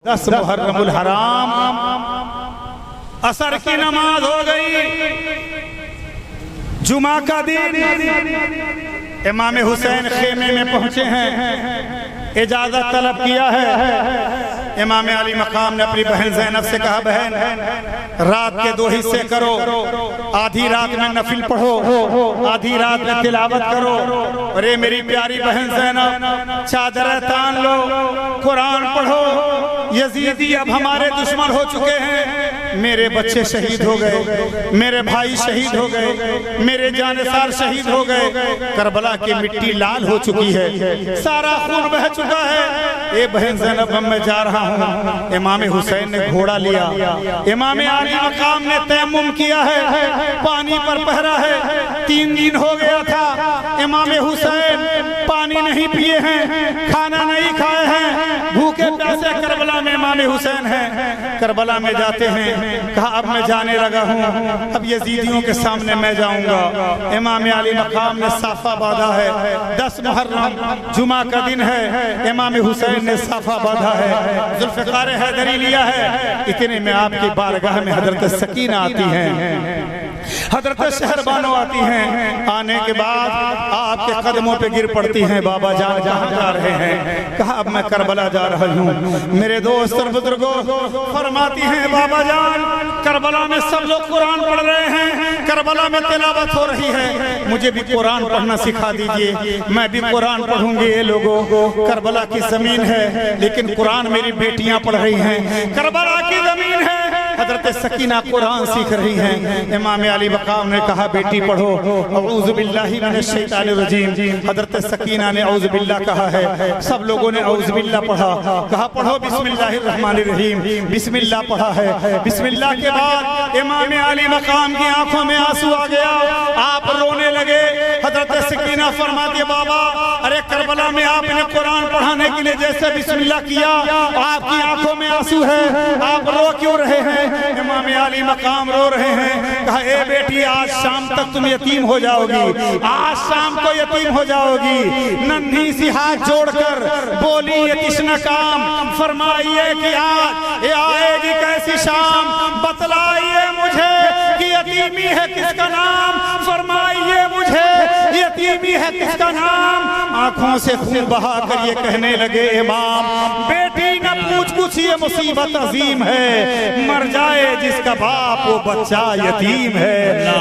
10 मुहर्रमुल हराम असर की नमाज हो गई। जुमा का दिन इमाम हुसैन खेमे में पहुंचे हैं, इजाजत तलब किया है। इमाम अली मकाम ने अपनी बहन ज़ैनब से कहा, बहन रात के 2 हिस्से करो, आधी रात में नफिल पढ़ो, आधी रात में तिलावत करो। अरे मेरी प्यारी बहन ज़ैनब, चादर तान लो, कुरान पढ़ो। यजीदी अब हमारे दुश्मन हो चुके हैं, मेरे बच्चे शहीद हो गए, मेरे भाई शहीद हो गए, मेरे जानसार शहीद हो गए, करबला की मिट्टी लाल हो चुकी है, सारा खून बह चुका है। ए बहन ज़ैनब, मैं जा रहा हूँ। इमाम हुसैन ने घोड़ा लिया, इमाम आली मकाम ने तयम्मुम किया है, पानी पर पहरा है। 3 दिन हो गया था, इमाम हुसैन पानी नहीं पिए हैं, खाना नहीं खाए हैं, भूखे प्यासे करबला में इमाम हुसैन हैं। करबला में जाते हैं, कहा अब मैं जाने लगा हूँ, अब यजीदियों के सामने मैं जाऊंगा। इमाम अली मकाम ने साफा बांधा है, 10 मुहर्रम जुमा का दिन है, इमाम हुसैन ने साफा बांधा है, जुल्फ़िकार हैदरी लिया है। इतने में आपकी बारगाह में हजरत सकीना आती हैं, हजरत शहरबानो आती हैं। आने के बाद आपके कदमों पे गिर पड़ती हैं, बाबा जान जहाँ जा रहे हैं? कहा अब मैं करबला जा रहा हूँ। मेरे दोस्त और बुजुर्गों फरमाती हैं, बाबा जान करबला में सब लोग कुरान पढ़ रहे हैं, करबला में तिलावत हो रही है, मुझे भी कुरान पढ़ना सिखा दीजिए, मैं भी कुरान पढ़ूंगी। ये लोगों, करबला की जमीन है लेकिन कुरान मेरी बेटियां पढ़ रही हैं, करबला की जमीन है, हजरत सकीना कुरान सीख रही हैं। इमाम अली मकाम ने कहा, बेटी पढ़ो औज़ु बिल्लाहि मिनश शैतानिर रजीम। हजरत सकीना ने औज़ु बिल्लाह कहा है, सब लोगों ने औज़ु बिल्लाह पढ़ा। कहा पढ़ो बिस्मिल्लाहिर रहमानिर रहीम, बिस्मिल्लाह पढ़ा है। बिस्मिल्लाह के बाद इमाम अली मकाम की आंखों में आंसू आ गया, आप रोने लगे। हजरत सकीना फरमाती, बाबा अरे करबला में आपने कुरान पढ़ाने के लिए जैसे बिस्मिल्लाह किया, आपकी आंखों में आंसू है, आप रो क्यों रहे हैं? इमाम अली मकाम रो रहे हैं। कहा ए बेटी, आज शाम तक तुम यतीम हो जाओगी, आज शाम को यतीम हो जाओगी। नन्ही सी हाथ जोड़कर बोली, ये किसना काम, फरमाइए कि आज ये आएगी कैसी शाम, बतलाइए मुझे कि यतीमी है किसका नाम, फरमाइए मुझे यतीमी है किसका नाम। आंखों से खून बहाकर ये कहने लगे, इमाम बेटी न पूछ कुछ, ये मुसीबत अजीम है, मर जाए जिसका बाप वो बच्चा यतीम है।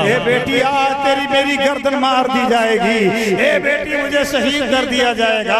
ए बेटी आज तेरी मेरी गर्दन मार दी जाएगी, ए बेटी मुझे शहीद कर दिया जाएगा।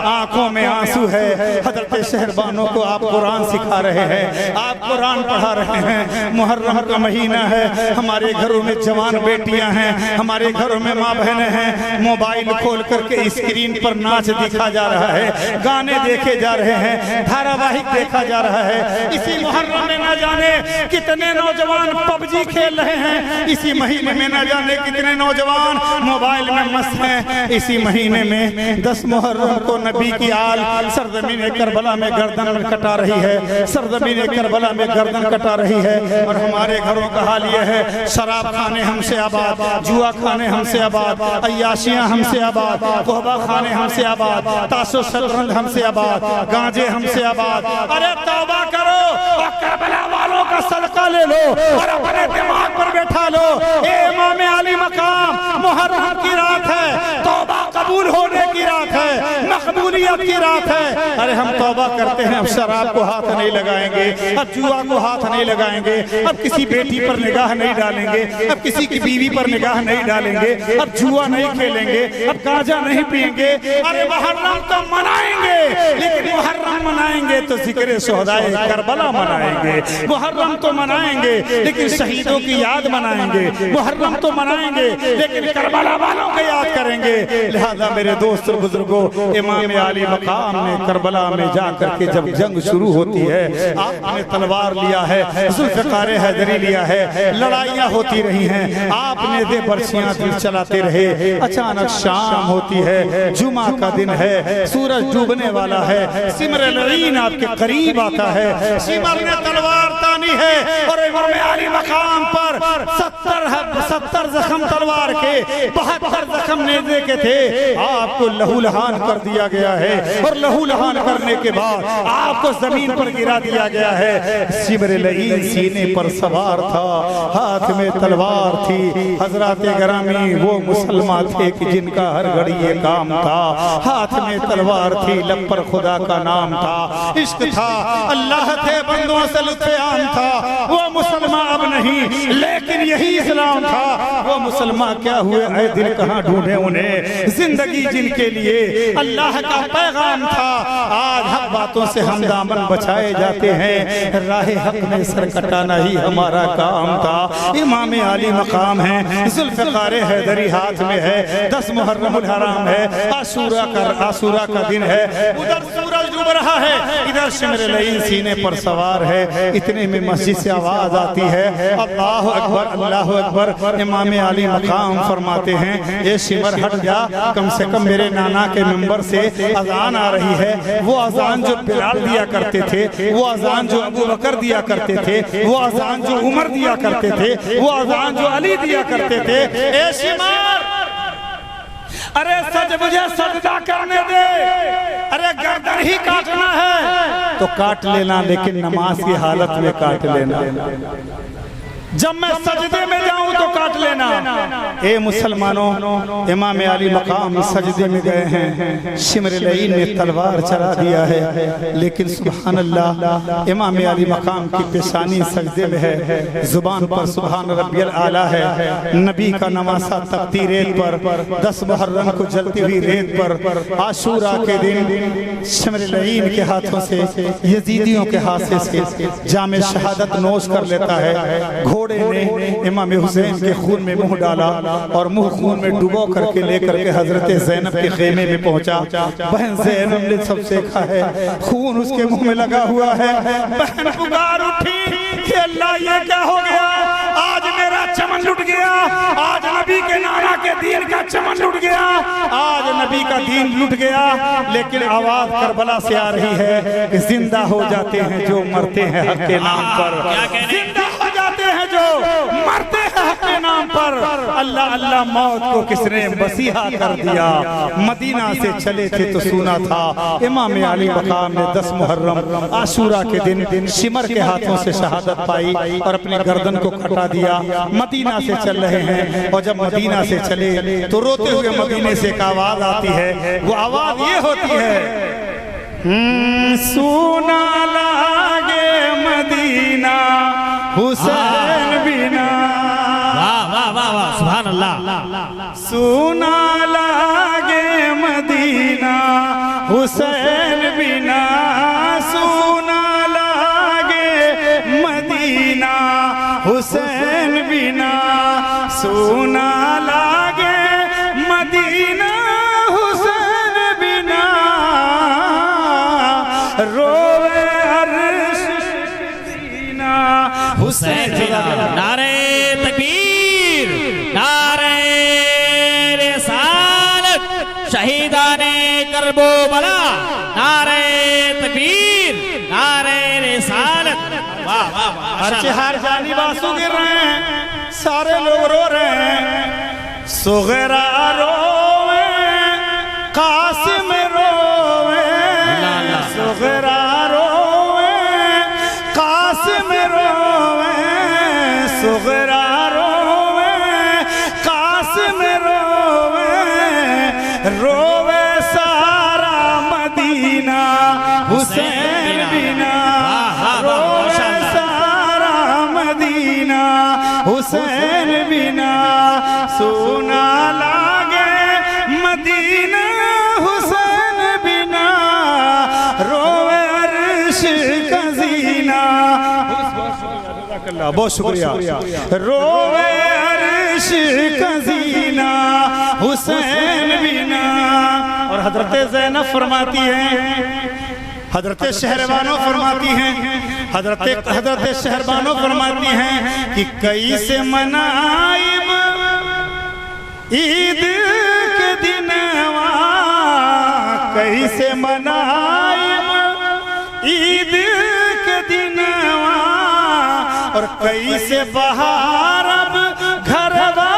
आंखों में आंसू है। हजरत शहरबानों को आप कुरान सिखा रहे हैं, आप कुरान पढ़ा रहे हैं। मुहर्रम का महीना है, हमारे घरों में जवान बेटियां हैं, हमारे घरों में माँ बहनें हैं। मोबाइल खोल करके स्क्रीन पर नाच दिखा जा रहा है, गाने देखे जा रहे हैं, धारावाहिक देखा जा रहा है। इसी मुहर्रम में न जाने कितने नौजवान पबजी खेल रहे हैं, इसी महीने में न जाने कितने नौजवान मोबाइल में मस्त हैं। इसी महीने में 10 मुहर्रम को नबी की आल सरजमीन करबला में गर्दन कटा रही है, सरजमीन करबला में गर्दन कटा रही है। और हमारे घरों का हाल यह है, शराब खाने हमसे आबाद, जुआ खाने हमसे आबाद, अय्याशियां हमसे आबाद, कोहबा खाने हमसे आबाद, ताशो शतरंज हमसे आबाद, गांजे हमसे आबाद। अरे तौबा करो और करबला वालों का सदका ले लो और अपने दिमाग पर बैठा लो। इमाम अली मकाम, मुहर्रम की रात है, तौबा कबूल होने की रात है, मकबूलियत की रात है। अरे हम तौबा करते हैं, अब शराब को हाथ नहीं लगाएंगे, अब जुआ को हाथ नहीं लगाएंगे, अब किसी बेटी पर निगाह नहीं डालेंगे, अब किसी की बीवी पर निगाह नहीं डालेंगे, अब जुआ नहीं खेलेंगे, अब गांजा नहीं पिएंगे। अरे मुहर्रम तो मनाएंगे, लेकिन मुहर्रम मनाएंगे तो जिक्र शोहदाए करबला मनाएंगे। मुहर्रम तो मनाएंगे लेकिन शहीदों की याद मनाएंगे। मुहर्रम तो मनाएंगे लेकिन करबला वालों को याद करेंगे। लिहाजा मेरे दोस्त और बुजुर्गों, इमाम अली मकाम ने करबला में जाकर के जब जंग शुरू होती है, आपने तलवार लिया है, जुल्फ़िकार हैदरी लिया है, लड़ाइयाँ होती रही हैं, आपने दे बरसियाँ चलाते रहे। अचानक शाम होती है, जुमा का दिन है, सूरज डूबने वाला है, सिमर लरीन आपके करीब आता है। सिमर ने तलवार तानी गुलामी है। और इमाम अली मकाम पर 70 जख्म तलवार के, 72 जख्म नेज़े के थे। आपको लहूलहान कर दिया गया है और लहूलहान करने के बाद आपको जमीन पर गिरा दिया गया है। शिब्र लईन सीने पर सवार था, हाथ में तलवार थी। हजरत गरामी वो मुसलमान थे कि जिनका हर घड़ी ये काम था, हाथ में तलवार थी, लब पर खुदा का नाम था, इश्क था, अल्लाह थे, बंदों से लुत्फ़े आम था। वो मुसलमान अब नहीं, लेकिन यही इस्लाम था। वो मुसलमान क्या हुए, ऐ दिल कहाँ ढूंढे उन्हें, जिंदगी जिनके लिए अल्लाह का पैगाम था। आज हक बातों से हम दामन बचाए जाते हैं, राह हक में सर कटाना ही हमारा काम था। इमाम अली मकाम है, जुल्फ़िकार हैदरी हाथ में है, 10 मुहर्रमुल हराम है, आशूरा का दिन है। उधर सूरज डूब रहा है, इधर शिम्र लईन सीने पर सवार है। इतने में मस्जिद से आवाज आती है, अल्लाह अकबर, अल्लाह अकबर। इमाम अली मकाम फरमाते हैं, ये शिमर हट जा, कम से कम मेरे नाना के मिंबर से अजान आ रही है। वो अजान जो बिलाल दिया करते थे, वो अजान जो अबू बकर दिया करते थे, वो अजान जो उमर दिया करते थे, वो अजान जो अली दिया करते थे। ए शिमर, अरे सच मुझे सजदा करने दे, अरे गर्दन ही काटना है तो काट लेना, लेकिन नमाज की हालत में काट लेना। जब मैं सजदे में जाऊं तो काट लेना। ए मुसलमानों, इमाम अली मकाम सजदे में गए हैं, शिम्र लईन ने तलवार चला दिया है, लेकिन सुभान अल्लाह, इमाम अली मकाम की पेशानी सजदे में है, जुबान पर सुभान रब्बियल आला है। नबी का नवासा तपती रेत पर, 10 मुहर्रम को जलती हुई रेत पर, आशूरा के दिन शिम्र लईन के हाथों से, यजीदियों के हाथ से जामे शहादत नोश कर लेता है। घोड़े ने इमाम हुसैन के खून में मुंह डाला और मुंह खून में डुबो करके लेकर के हजरत ज़ैनब के खेमे में पहुंचा। बहन ज़ैनब ने सब देखा है, खून उसके मुंह में लगा हुआ है। बहन पुकार उठी कि अल्लाह ये क्या हो गया, आज मेरा चमन लुट गया, आज नबी के नाना के दीन का चमन लुट गया, आज नबी का दीन लुट गया। लेकिन आवाज करबला से आ रही है कि जिंदा हो जाते हैं जो मरते हैं हक के नाम पर, जिंदा हो जाते हैं जो मरते हैं हक के नाम पर। अल्लाह अल्लाह, मौत को किसने मसीहा कर दिया। मदीना से चले थे तो सुना था, इमाम अली मकाम ने 10 मुहर्रम आशूरा के दिन शिमर के हाथों से शहादत पाई और अपनी गर्दन को कटा दिया। मदीना से चल रहे हैं, और जब मदीना से चले तो रोते हुए मदीने से एक आवाज आती है। वो आवाज ये होती है, सुना लागे मदीना हुसैन बिना। वाह वाह वाह वाह, सुभान अल्लाह। सुना लागे मदीना हुसैन बिना, सुना लागे मदीना हुसैन बिना, सुना लागे मदीना हुसैन बिना, रोवे अर्श सीना हुसैन बिना। नारे तकबीर, नारे रिसालत, शहीदाने करबला, नारे तकबीर, नारे रिसालत। वाह वाह वाह, हर जानी बासु गिर रहे हैं, सारे लोग रो रहे हैं। सुगरा रोवे, कासिम रोवे, सुगरा रोवे, कासिम रोवे, सुगरा रोवे, कासिम रोवे, रोवे सारा मदीना हुसैन बिना, रोवे सारा मदीना हुसैन बिना, सुना लागे मदीना हुसैन बिना, रोवे अर्श का ज़ीना। बहुत शुक्रिया। रोवे अर्श का ज़ीना हुसैन बिना। और हजरत ज़ैनब फरमाती हैं, हजरत शहरबानो फरमाती हैं, हजरत शहरबानो फरमाती हैं कि कैसे मनाइब ईद के दिनवा, कैसे मनाइब ईद के दिनवा, और कैसे बहार अब घरवा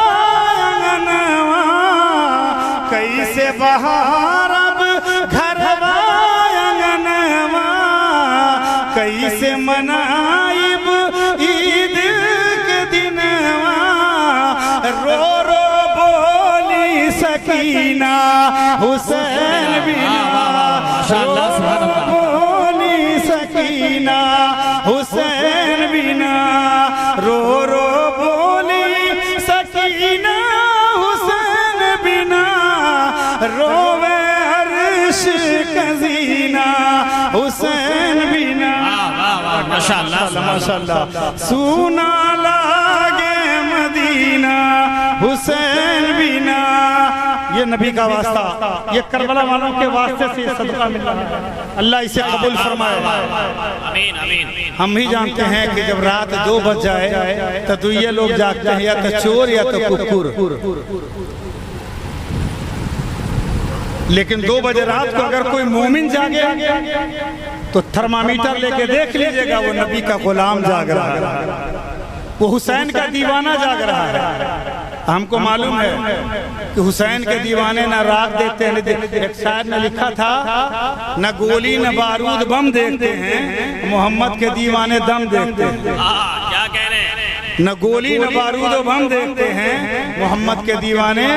अंगनवा, कैसे बहार अब घरवा अंगनवा, कैसे मनाइब ईद के दिनवा, रो रो बोली सकीना हुसैन बिना, रो बोली सकीना हुसैन बिना, रो रो बोली सकीना हुसैन बिना, रोवे अर्श कजीना हुसैन बिना। माशाअल्लाह माशाअल्लाह। सूना लागे मदीना हुसैन बिना, ये नबी का वास्ता, ये करबला वालों के वास्ते से सदका मिल रहा है। अल्लाह इसे कबूल फरमाए। आमीन आमीन। हम भी जानते हैं कि जब रात 2 बज जाए तो दुइये लोग जागते हैं, या तो चोर या तो कुकुर। लेकिन 2 बजे रात को अगर कोई मोमिन जागे तो थर्मामीटर लेके देख लीजिएगा, वो नबी का गुलाम जाग रहा है, वो हुसैन का दीवाना जाग रहा है। हमको मालूम है कि हुसैन के दीवाने न रात देते हैं, एक शायर ने लिखा था, न गोली न बारूद बम देखते हैं, मोहम्मद के दीवाने दम देखते हैं। क्या कह रहे हैं? न गोली न बारूद बम देखते हैं, मोहम्मद के दीवाने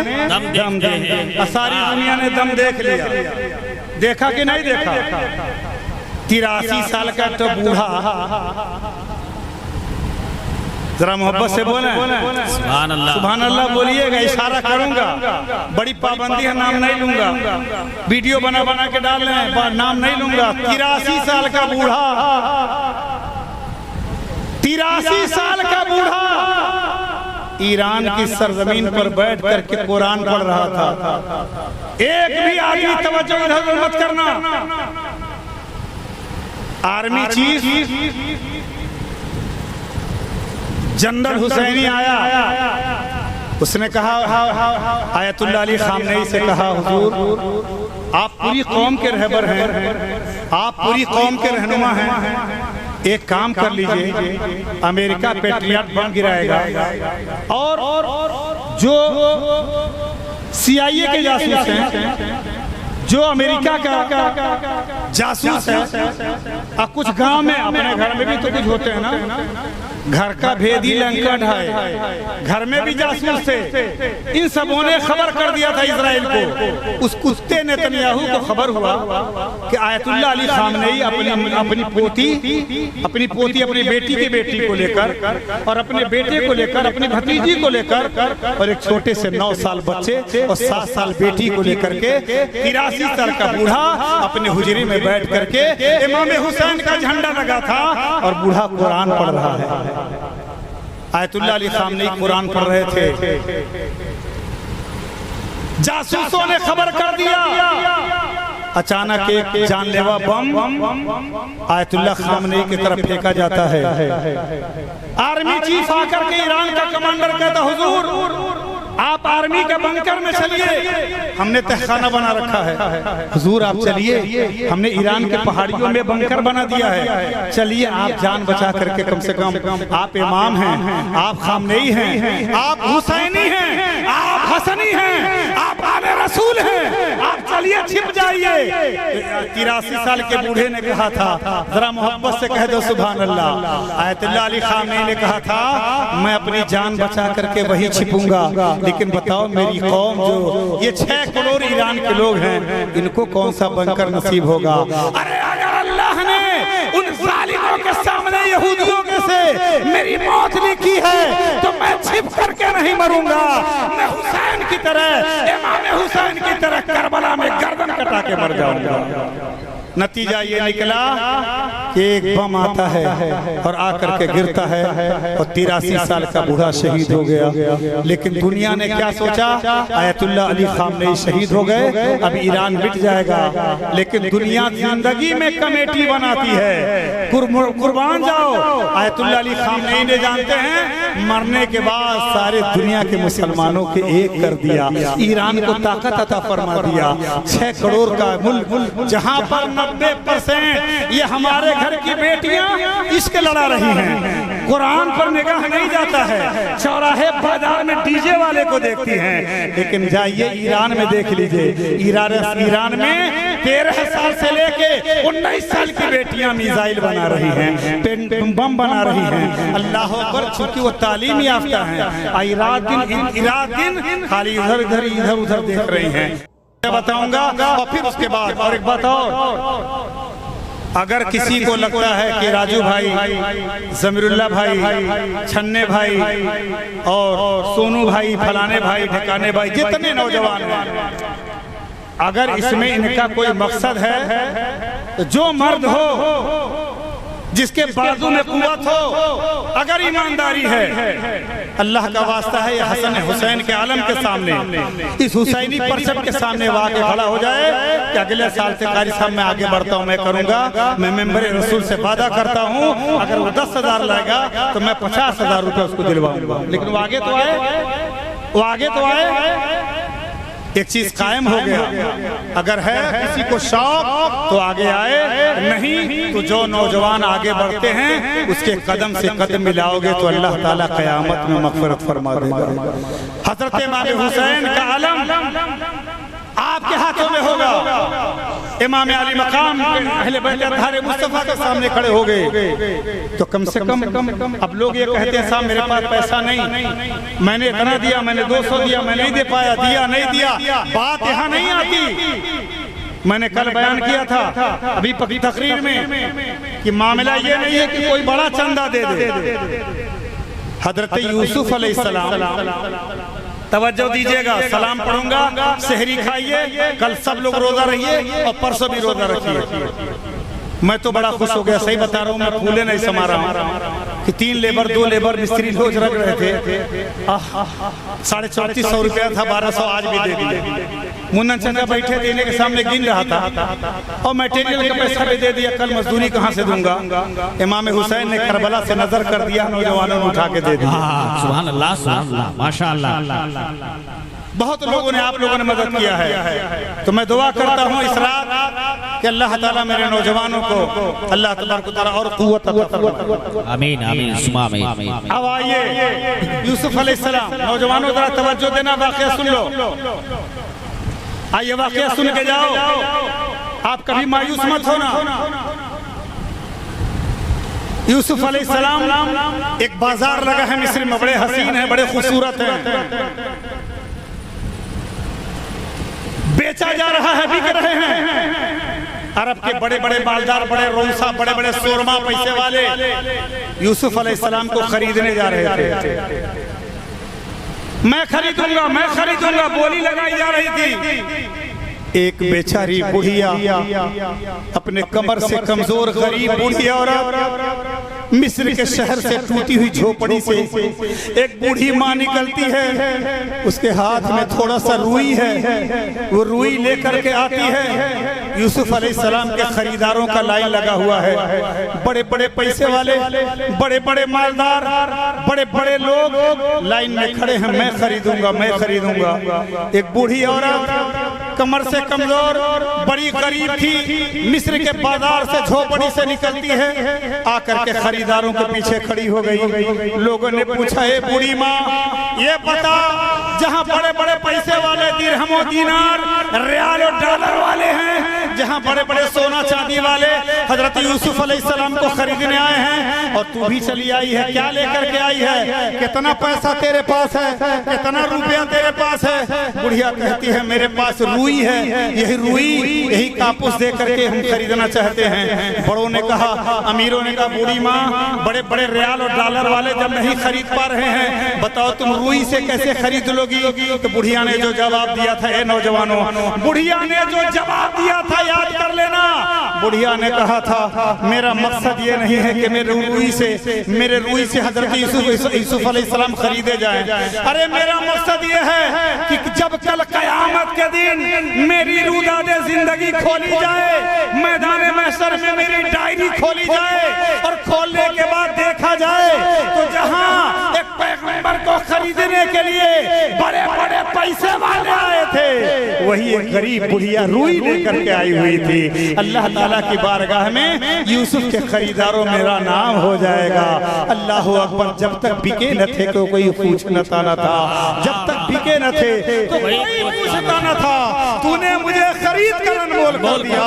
दम देखते हैं। सारी दुनिया ने दम देख लिया, देखा कि नहीं देखा? 83 साल का तो बूढ़ा, जरा मोहब्बत से बोले सुभान अल्लाह, सुभान अल्लाह बोलिएगा, इशारा करूंगा, बड़ी पाबंदी है, नाम नहीं लूंगा, वीडियो बना बना के डाल रहे हैं, नाम नहीं लूंगा। 83 साल का बूढ़ा, 83 साल का बूढ़ा ईरान की सरजमीन पर बैठ करके कुरान पढ़ रहा था। एक भी आदमी तवज्जो इधर मत करना। आर्मी चीफ जनरल हुसैनी आया, उसने कहा, आयतुल्लाह अली खामनेई से कहा, हुजूर आप पूरी कौम के रहबर हैं, आप पूरी कौम के रहनुमा हैं, एक काम कर लीजिए, अमेरिका पेट्रियट बम गिराएगा और जो CIA के जासूस हैं, जो अमेरिका का जासूस है, कुछ गांव में, अपने घर में भी तो कुछ होते हैं ना, घर का भेदी लंका ढाए, घर में भी जासूस थे, इन सबों ने खबर कर दिया था इजराइल को। उस कुत्ते नेतन्याहू को खबर हुआ कि आयतुल्लाह अली खामनेई अपनी पोती अपनी बेटी की बेटी को लेकर और अपने बेटे को लेकर, अपनी भतीजी को लेकर और एक छोटे से 9 साल बच्चे और 7 साल बेटी को लेकर के 83 साल का बूढ़ा अपने हुजरे में बैठ करके इमाम हुसैन का झंडा लगा था और बूढ़ा कुरान पढ़ रहा है। आयतुल्लाह अली खामनेई कुरान पढ़ रहे थे, जासूसों ने खबर कर दिया, अचानक एक जानलेवा बम आयतुल्लाह खामनेई की तरफ फेंका जाता है। आर्मी चीफ आकर के ईरान का कमांडर कहता, हुजूर आप आर्मी के बंकर में चलिए, हमने तहखाना बना रखा है। हुजूर आप चलिए, हमने ईरान के पहाड़ियों में बंकर बना दिया है, चलिए आप जान बचा करके, कम से कम आप इमाम हैं, आप खामनेई हैं, आप हुसैनी हैं, आप हसनी हैं, आप आले रसूल हैं, आप चलिए छिप जाइए। 83 साल के बूढ़े ने कहा था, जरा मोहब्बत से कह दो सुभान अल्लाह। आयतुल्लाह अली खामनेई ने कहा था, मैं अपनी जान बचा करके वही छिपूंगा, लेकिन बताओ मेरी कौम, जो ये 6 करोड़ ईरान के लोग हैं, इनको कौन सा बंकर नसीब होगा? अरे अगर अल्लाह ने उन जालिमों के सामने यहूदियों के से मेरी मौत लिखी है तो मैं छिप करके नहीं मरूंगा, मैं हुसैन की तरह, इमाम हुसैन की तरह करबला में गर्दन कटा के मर जाऊंगा। नतीजा ये निकला कि एक बम आता है और आकर के गिरता है और 83 साल का बूढ़ा शहीद हो गया। लेकिन दुनिया ने क्या सोचा, आयतुल्लाह अली खामनेई शहीद हो गए, अब ईरान मिट जाएगा। लेकिन दुनिया जिंदगी में कमेटी बनाती है, कुर्बान जाओ। आयतुल्लाह अली खामनेई ने, जानते हैं, मरने के बाद सारे दुनिया के मुसलमानों के एक कर दिया, ईरान को ताकत अता फरमा दिया। 6 करोड़ का मुल्क, जहां पर 90% ये हमारे घर की बेटियां इश्क लड़ा रही हैं, कुरान पर निगाह नहीं जाता है, चौराहे बाजार में डीजे वाले को देखती हैं। लेकिन जाइए ईरान में देख लीजिए, ईरान में 13 साल से लेके 19 साल की बेटियां मिसाइल बना रही हैं, बम बना रही हैं। अल्लाह अकबर, चूंकि वो तालीम याफ्ता हैं, रात दिन खाली इधर उधर देख रही हैं। मैं बताऊंगा और फिर उसके बाद और एक बात और, अगर किसी को लगता है कि राजू भाई, जमीरुल्लाह भाई, छन्ने भाई और सोनू भाई, फलाने भाई, ठिकाने भाई, जितने नौजवान हैं, अगर इसमें इनका कोई मकसद है, तो जो मर्द हो, जिसके बाजू में कुव्वत हो, अगर ईमानदारी है, अल्लाह का वास्ता है, ये हसन हुसैन के आलम के सामने, इस हुसैनी परचम के सामने वो आके खड़ा हो जाए कि अगले साल से कारी साहब मैं आगे बढ़ता हूँ, मैं करूंगा, मैं मेंबर रसूल से वादा करता हूँ, अगर वो 10,000 लाएगा तो मैं 50,000 रुपये उसको दिलवाऊंगा। लेकिन वो आगे तो आए, एक चीज कायम हो गया, अगर है किसी को शौक तो आगे आए, नहीं तो जो नौजवान आगे बढ़ते हैं उसके कदम से कदम मिलाओगे तो अल्लाह ताला क़यामत में मग़फ़िरत फरमा देगा। हज़रत इमाम हुसैन का आलम आपके हाथों में होगा। इमाम अली मकाम अहले बैत अत्हार मुस्तफा के सामने खड़े हो गए तो कम से कम, अब लोग ये कहते हैं साहब मेरे पास पैसा नहीं, मैंने इतना दिया, मैंने 200 दिया, मैं नहीं दे पाया, दिया नहीं दिया, बात यहाँ नहीं आती। मैंने कल बयान किया था अभी पकी तकरीर में कि मामला ये नहीं है कि कोई बड़ा चंदा दे दे। हजरत यूसुफ अलैहिस्सलाम, तवज्जो दीजिएगा, सलाम पढ़ूंगा, सहरी खाइए, कल सब लोग रोजा रहिए और परसों भी रोजा रखिए। मैं तो बड़ा खुश हो गया, सही बता रहा हूँ, मैं फूले नहीं समा रहा हूँ कि 3 लेबर 2 लेबर मिस्त्री रोज रख रहे थे। 3450 रुपया था, 1200 आज भी दे दिए। मुन्ना चंदा बैठे देने के सामने गिन रहा था और मटेरियल का पैसा भी दे दिया, कल मजदूरी कहाँ से दूंगा। इमाम हुसैन ने करबला से नजर कर दिया, नौजवानों ने उठा के दे दिया। सुभान अल्लाह, सुभान अल्लाह, माशाअल्लाह। बहुत लोगों ने, आप लोगों ने मदद किया है, तो मैं दुआ करता हूँ इस रात कि अल्लाह ताला मेरे नौजवानों को अल्लाह तबारक व तआला और क़ुव्वत अता फरमाए। आमीन आमीन सुमा आमीन। अब आइए यूसुफ अलैहिस्सलाम, नौजवानों जरा तवज्जो देना, वाक़या सुन लो। आइए वाक़या सुन के जाओ, आप कभी मायूस मत होना। यूसुफ अलैहिस्सलाम, एक बाजार लगा है मिस्र में, बड़े हसीन है, बड़े खूबसूरत हैं, बेचा जा रहा है, बिक रहे हैं। अरब के बड़े बड़े मालदार, बड़े रोसा, बड़े बड़े शोरमा पैसे वाले यूसुफ अलैहिस्सलाम को खरीदने जा रहे थे। मैं खरीदूंगा बोली लगाई जा रही थी। एक बेचारी बुढ़िया, अपने कमर से कमजोर गरीब बुढ़िया औरत, मिस्र के शहर से टूटी हुई झोपड़ी से एक बूढ़ी माँ निकलती है, उसके हाथ में थोड़ा सा रुई है, वो रुई लेकर के आती है। यूसुफ अलैहिस्सलाम के खरीदारों का लाइन लगा हुआ है, बड़े बड़े पैसे वाले, बड़े बड़े मालदार, बड़े बड़े लोग लाइन में खड़े हैं, मैं खरीदूंगा। एक बूढ़ी औरत कमर से कमजोर, बड़ी गरीब थी, मिस्र के बाजार से झोपड़ी से निकलती है, आकर के खरीदारों के पीछे खड़ी हो गई। लोगों ने पूछा, हे बूढ़ी माँ, ये बता, जहाँ बड़े बड़े पैसे वाले दिरहम और दीनार, रियाल और डॉलर वाले हैं, जहाँ बड़े बड़े सोना चांदी वाले हजरत यूसुफ अलैहिस्सलाम को खरीदने आए हैं, और तू भी चली आई है, क्या लेकर के आई है? कितना पैसा तेरे पास है? कितना रुपया तेरे पास है? बुढ़िया कहती है, मेरे पास रुई है, यही रुई, यही कापूस दे करके हम खरीदना चाहते हैं। बड़ों ने कहा, अमीरों ने कहा, बूढ़ी माँ, बड़े बड़े रियाल और डॉलर वाले जब नहीं खरीद पा रहे हैं, बताओ तुम रुई से कैसे खरीद लोगी? तो बुढ़िया ने जो जवाब दिया था, ए नौजवानों, बुढ़िया ने जो जवाब दिया था याद कर लेना। बुढ़िया ने कहा था, मेरा मकसद ये नहीं है कि मेरे रुई से हजरत यूसुफ अलैहिस्सलाम खरीदे जाएं। अरे मेरा मकसद ये है कि जब कल कयामत के दिन मेरी रूदादे जिंदगी खोली जाए, मैदान महशर में मेरी डायरी खोली जाए, और खोलने के बाद देखा जाए तो जहां एक पैगंबर को खरीदने के लिए बड़े बड़े पैसे वाले आए थे, वही एक गरीब बुढ़िया रुई लेकर के आई हुई थी। अल्लाह ताला की बारगाह में यूसुफ के खरीदारों मेरा नाम हो जाएगा। अल्लाह अकबर, जब तक बिके न थे तो कोई पूछना न था, जब तक बिके न थे तो कोई पूछता न था, तूने मुझे खरीद कर अनमोल कर दिया।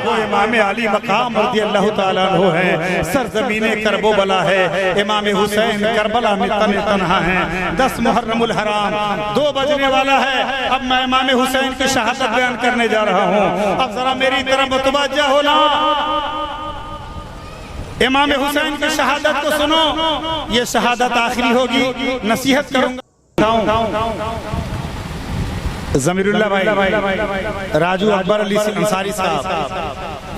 वो इमाम अली मकाम रज़ियल्लाहु ताला अन्हु है, सरजमीने करबो बला है, इमाम हुसैन करबला में तन्हा है। 10 मुहर्रमुल हराम 2 बजने वाला है। अब मैं इमाम हुसैन की शहादत बयान करने जा रहा हूँ। अब जरा मेरी तरफ मुतवज्जह होना, इमाम हुसैन की शहादत को सुनो। ये शहादत आखिरी होगी, नसीहत करूंगा। जमीरुल्लाह भाई, राजू अकबर अली अंसारी साहब,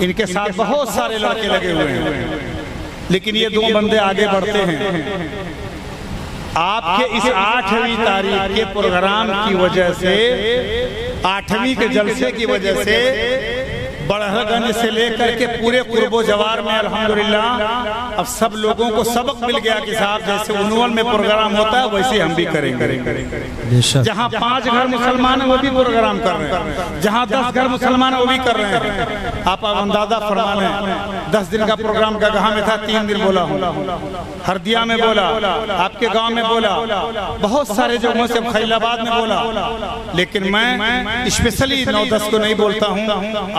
इनके साथ बहुत सारे लड़के लगे हुए हैं, लेकिन ये 2 बंदे आगे बढ़ते हैं। आपके इस 8वीं तारीख के प्रोग्राम की वजह से, 8वीं के जलसे की वजह से बड़हरगंज से लेकर के पूरे कुर्बो जवार में अल्हम्दुलिल्लाह अब सब लोगों को सबक मिल गया कि साहब जैसे उन्वल में प्रोग्राम होता है वैसे हम भी करेंगे। जहाँ 5 घर मुसलमान है वो भी प्रोग्राम कर रहे हैं, जहाँ 10 घर मुसलमान है वो भी कर रहे हैं। आप अंदाजा फरमा लें, 10 दिन का प्रोग्राम का कहाँ में था, 3 दिन बोला हूँ, हरदिया में बोला, आपके गाँव में बोला, बहुत सारे जगहों से, खैलाबाद में बोला, लेकिन मैं स्पेशली 9-10 को नहीं बोलता हूँ,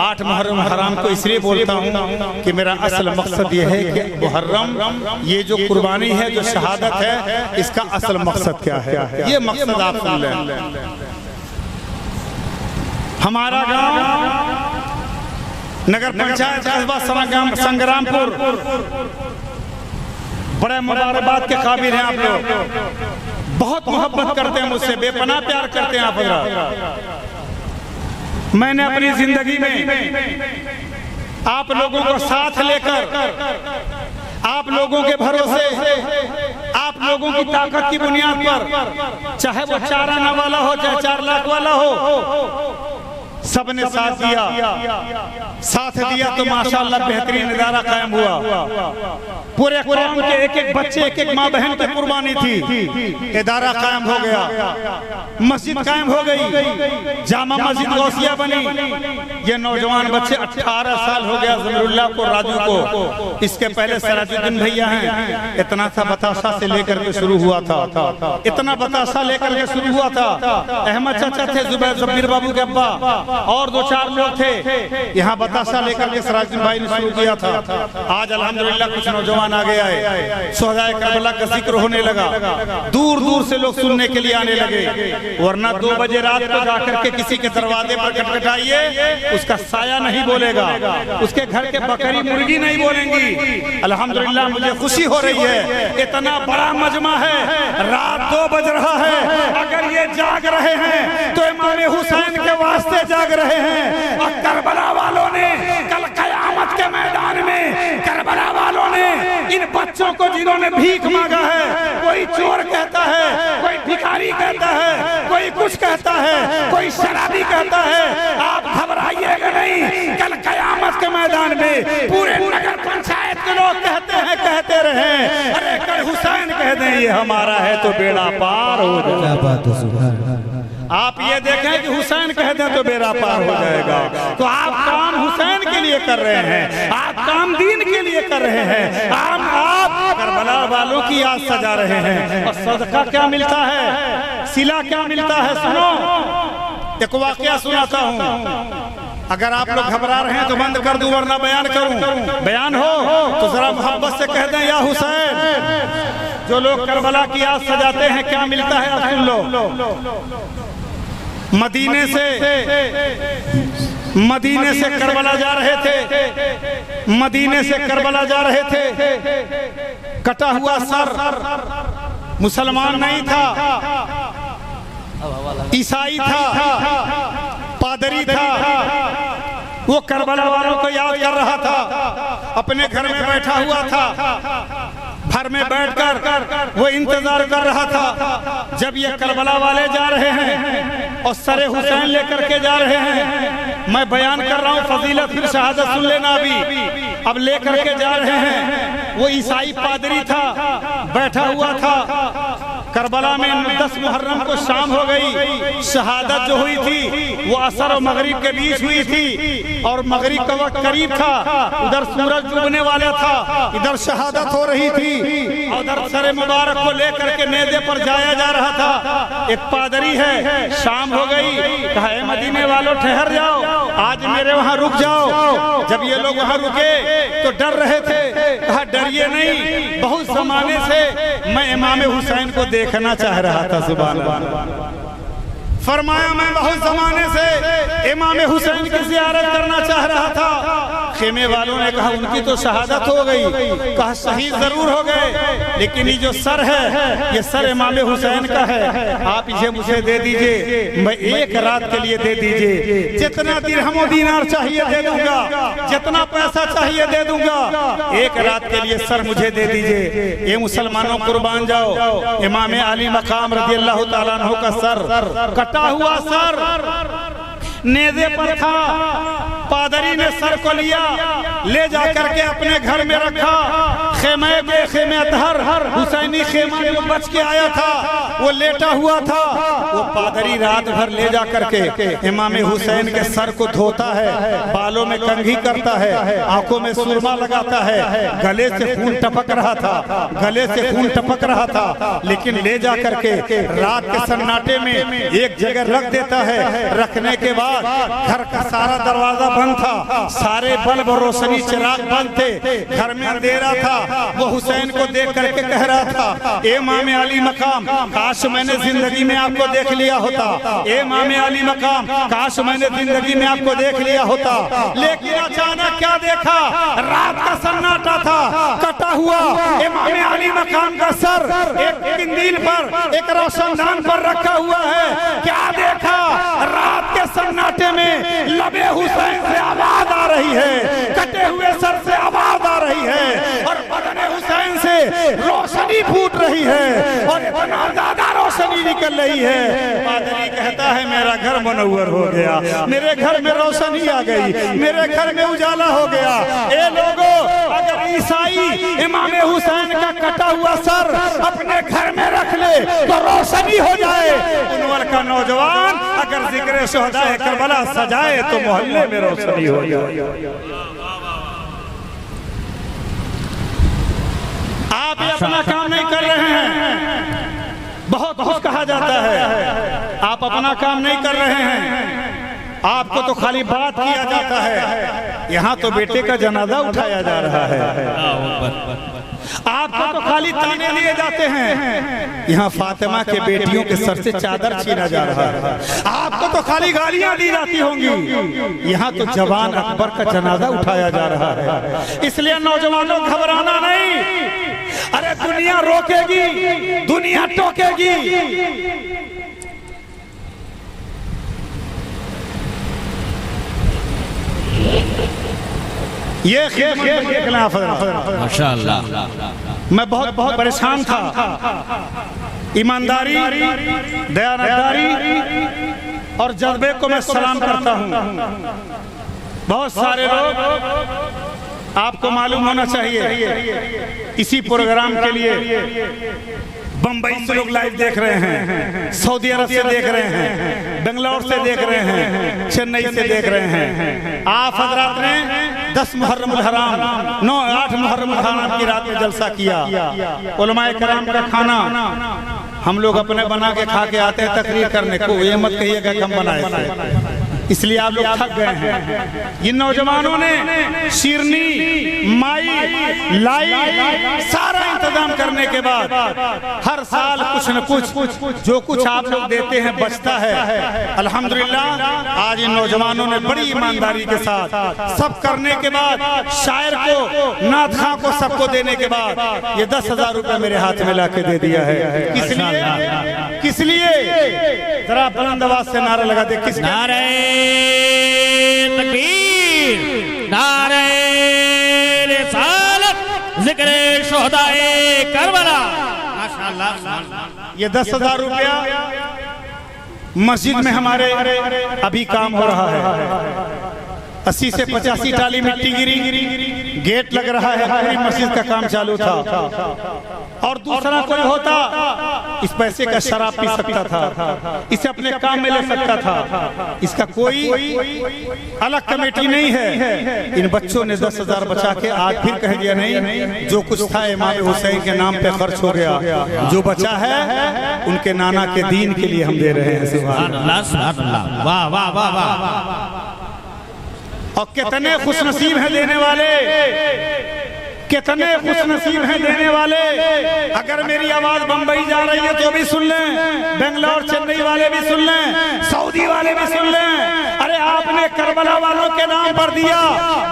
8 मुहर्रम हराम को इसलिए बोलता हूँ कि मेरा असल मकसद ये है कि मुहर्रम ये जो कुर्बानी है, जो शहादत है, इसका असल मकसद क्या है, ये मकसद आप सुन लें। हमारा गांव नगर पंचायत कस्बा संग्रामपुर, बड़े मुबारकबाद के काबिल हैं आप लोग, बहुत मोहब्बत करते हैं मुझसे, बेपनाह प्यार करते हैं आप। मैंने अपनी जिंदगी में आप लोगों को साथ लेकर, आप लोगों के भरोसे, आप लोगों की ताकत की बुनियाद पर, चाहे वो 4 आना वाला हो, चाहे 4 लाख वाला हो, सबने साथ दिया तो माशाअल्लाह बेहतरीन इदारा कायम हुआ। पूरे कौम के एक-एक बच्चे, एक-एक माँ बहन की कुर्बानी थी, इदारा कायम हो गया, मस्जिद कायम हो गई, जामा मस्जिद गौसिया बनी। ये नौजवान बच्चे 18 साल हो गया जमीरुल्लाह को, राजू को, इसके पहले सराजुद्दीन भैया हैं, इतना सा बतासा से लेकर के शुरू हुआ था, इतना बतासा लेकर के शुरू हुआ था। अहमद चाचा थे, जुबैर जब्बीर बाबू के अब्बा, और 2-4 लोग थे, यहाँ बतासा लेकर के सराजुद्दीन भाई ने शुरू किया था। आज अल्हम्दुलिल्लाह कुछ नौजवान आगे आए, शोहदाए करबला का जिक्र होने लगा, दूर दूर से लोग सुनने के लिए आने लगे, वरना 2 बजे रात को जाकर के किसी के दरवाजे पर खटखटाइए, उसका साया नहीं बोलेगा, उसके घर के बकरी मुर्गी नहीं बोलेंगी। अल्हम्दुलिल्लाह मुझे खुशी हो रही है, इतना बड़ा मजमा है, रात 2 बज रहा है, अगर ये जाग रहे हैं तो इमाम हुसैन के वास्ते जाग रहे हैं। और करबला वालों ने कल कयामत के मैदान में, करबला वालों ने इन बच्चों को जिन्होंने भीख मांगा है, कोई चोर कहता है, कोई भिखारी कहता है, कोई कुछ कहता है, कोई शराबी कहता है, आप घबराइएगा नहीं, कल कयामत के मैदान में पूरे नगर पंचायत के लोग कहते रहे, अरे कल हुसैन कह दें ये हमारा है तो बेड़ा पार हो जाएगा। आप ये देखें कि हुसैन कह दें तो बेड़ा पार हो जाएगा। तो आप काम हुसैन के लिए कर रहे हैं, आप काम दीन के लिए कर रहे हैं, आप करबला वालों की याद सजा रहे हैं। और सदका क्या मिलता है, सिला क्या मिलता है, सुनो एक वाकया सुनाता हूँ। अगर आप लोग घबरा रहे हैं तो बंद कर दूं, वरना बयान करूं। बयान हो तो जरा मोहब्बत से कह दें या हुसैन। जो लोग करबला की याद सजाते हैं क्या मिलता है, आप सुन लो। मदीने से करबला जा रहे थे, मदीने से करबला जा रहे थे, कटा हुआ सर, मुसलमान नहीं था, ईसाई था, पादरी था, वो करबला वालों को याद कर रहा था, अपने घर में बैठा हुआ था, घर में बैठकर वो इंतजार कर रहा था जब ये करबला वाले जा रहे हैं और सरे हुसैन लेकर के जा रहे हैं। मैं बयान कर रहा हूँ फजीलत, फिर शहादत सुन लेना। अभी अब लेकर के जा रहे हैं, वो ईसाई पादरी था, बैठा हुआ था, करबला में 10 मुहर्रम को शाम हो गई। शहादत जो हुई थी वो असर और मगरिब के बीच हुई थी और मगरिब का वक्त करीब था। उधर सूरज डूबने वाला था, इधर शहादत हो रही थी। उधर सर मुबारक को लेकर के नेज़े पर जाया जा रहा था। एक पादरी है, शाम हो गई, कहा मदीने वालों ठहर जाओ, आज मेरे वहाँ रुक जाओ। जब ये लोग वहाँ रुके तो डर रहे थे। कहा डरिए नहीं, बहुत जमाने से मैं इमाम हुसैन को देखना चाह रहा था। सुभान अल्लाह। फरमाया मैं बहुत जमाने से इमाम हुसैन की ज़ियारत करना चाह रहा था। खेमे वालों ने कहा उनकी तो शहादत हो गई। कहा शहीद जरूर हो गए, लेकिन ये जो सर है ये सर इमाम हुसैन का है, आप इसे मुझे दे दीजिए, मैं एक रात के लिए दे दीजिए, जितना दिरहम और दीनार चाहिए दे दूंगा, जितना पैसा चाहिए दे दूंगा, एक रात के लिए सर मुझे दे दीजिए। ये मुसलमानों कुर्बान जाओ, इमाम अली मकाम रज़ी अल्लाह तआला अन्हु का सर, कटा हुआ सर नेज़े पर था। पादरी ने सर को लिया, ले जाकर के अपने घर में रखा। खेमे अतहर हुसैनी खेमा जो बच के आया था वो लेटा हुआ था। वो पादरी रात भर ले जाकर के इमाम हुसैन के सर को धोता है, बालों में कंघी करता है, आंखों में सुरमा लगाता है, गले से खून टपक रहा था, गले से खून टपक रहा था। लेकिन ले जाकर के रात के सन्नाटे में एक जगह रख देता है। रखने के बाद घर का सारा दरवाजा बंद था, सारे बल्ब रोशनी चिराग बंद थे, घर में अंधेरा था। वो हुसैन को देख करके कह रहा था, ए इमाम अली मकाम, काश मैंने जिंदगी में आपको देख लिया होता। ए इमाम अली मकाम, काश मैंने जिंदगी में आपको देख लिया होता। लेकिन अचानक क्या देखा, रात का सन्नाटा था, कटा हुआ इमाम अली मकाम का सर एक किंदील पर, एक रोशनदान पर रखा हुआ है। क्या देखा, रात के सन्नाटे में लबे हुसैन से आवाज आ रही है, कटे हुए सर से आवाज आ रही है और बदन हुसैन से रोशनी फूट रही है और इतना ज्यादा रोशनी निकल रही है। पादरी कहता है मेरा घर मुनव्वर हो गया, मेरे घर में रोशनी आ गई, मेरे घर में उजाला हो गया। ए लोगों, अगर ईसाई इमाम हुसैन का कटा हुआ सर अपने घर में रख ले तो रोशनी हो जाए। उनवर का नौजवान अगर जिक्र शोहदा है करबला सजाए तो मोहल्ले में रोशनी हो जाए। आप ये अपना काम नहीं कर रहे हैं, बहुत कुछ कहा जाता है, आप अपना काम नहीं कर रहे हैं। आपको तो खाली बात किया जाता है, यहाँ तो बेटे का जनाजा उठाया जा रहा है। आपको तो खाली ताने लिए जाते हैं, यहाँ फातिमा के बेटियों के सर से चादर छीना जा रहा है। आपको तो खाली गालियां दी जाती होंगी, यहाँ तो जवान अकबर का जनाजा उठाया जा रहा है। इसलिए नौजवानों घबराना नहीं, अरे दुनिया रोकेगी, दुनिया टोकेगी। ये माशाअल्लाह, मैं बहुत परेशान था। ईमानदारी, दयानतदारी और जज्बे को मैं सलाम करता हूँ। बहुत सारे लोग, आपको मालूम होना चाहिए, इसी प्रोग्राम के लिए बंबई से लोग लाइव देख रहे हैं, सऊदी अरब से देख रहे हैं, बेंगलोर से देख रहे हैं, चेन्नई से देख रहे हैं। आप हजरात ने 10 मुहर्रम हराम 8 मुहर्रम हराम की रात में जलसा किया। उलमाए कराम का खाना हम लोग अपने बना के खा के आते हैं तकरीर करने को, ये मत कहिएगा कि हम बनाए थे, इसलिए आप लोग थक गए हैं। इन नौजवानों ने शिरनी, माई, लाई सारा इंतजाम करने के बाद हर साल कुछ न कुछ जो कुछ आप लोग देते हैं बचता है। अल्हम्दुलिल्लाह आज इन नौजवानों ने बड़ी ईमानदारी के साथ सब करने के बाद, शायर को, नाथ खां को, सबको देने के बाद ये 10,000 रुपए मेरे हाथ में लाके दे दिया है। किस लिए जरा बुलंद आवाज से नारा लगा दे, किस नारे तकबीर, नारे रिसालत, जिक्र शोहदाए करबला। माशाअल्लाह, ये 10,000 रुपया मस्जिद में हमारे अभी काम हो रहा है। 80 से 85 टाली मिट्टी गिरी, गेट लग रहा है, पूरी मस्जिद का काम चालू था। और दूसरा कोई होता इस पैसे का शराब पी सकता था, इसे अपने काम में ले सकता था। इसका कोई अलग कमेटी नहीं है। इन बच्चों ने 10,000 बचा के आज फिर कह दिया नहीं, जो कुछ था इमाम हुसैन के नाम पे खर्च हो गया, जो बचा है उनके नाना के दीन के लिए हम दे रहे हैं। सुभान अल्लाह, सुभान अल्लाह, वाह वाह वाह वाह। और कितने खुशनसीब हैं देने वाले, कितने खुशनसीब हैं देने वाले। अगर मेरी आवाज बंबई जा रही है तो भी सुन लें, बेंगलोर चेन्नई वाले भी सुन लें, सऊदी वाले भी सुन लें। अरे आपने करबला वालों के नाम पर दिया,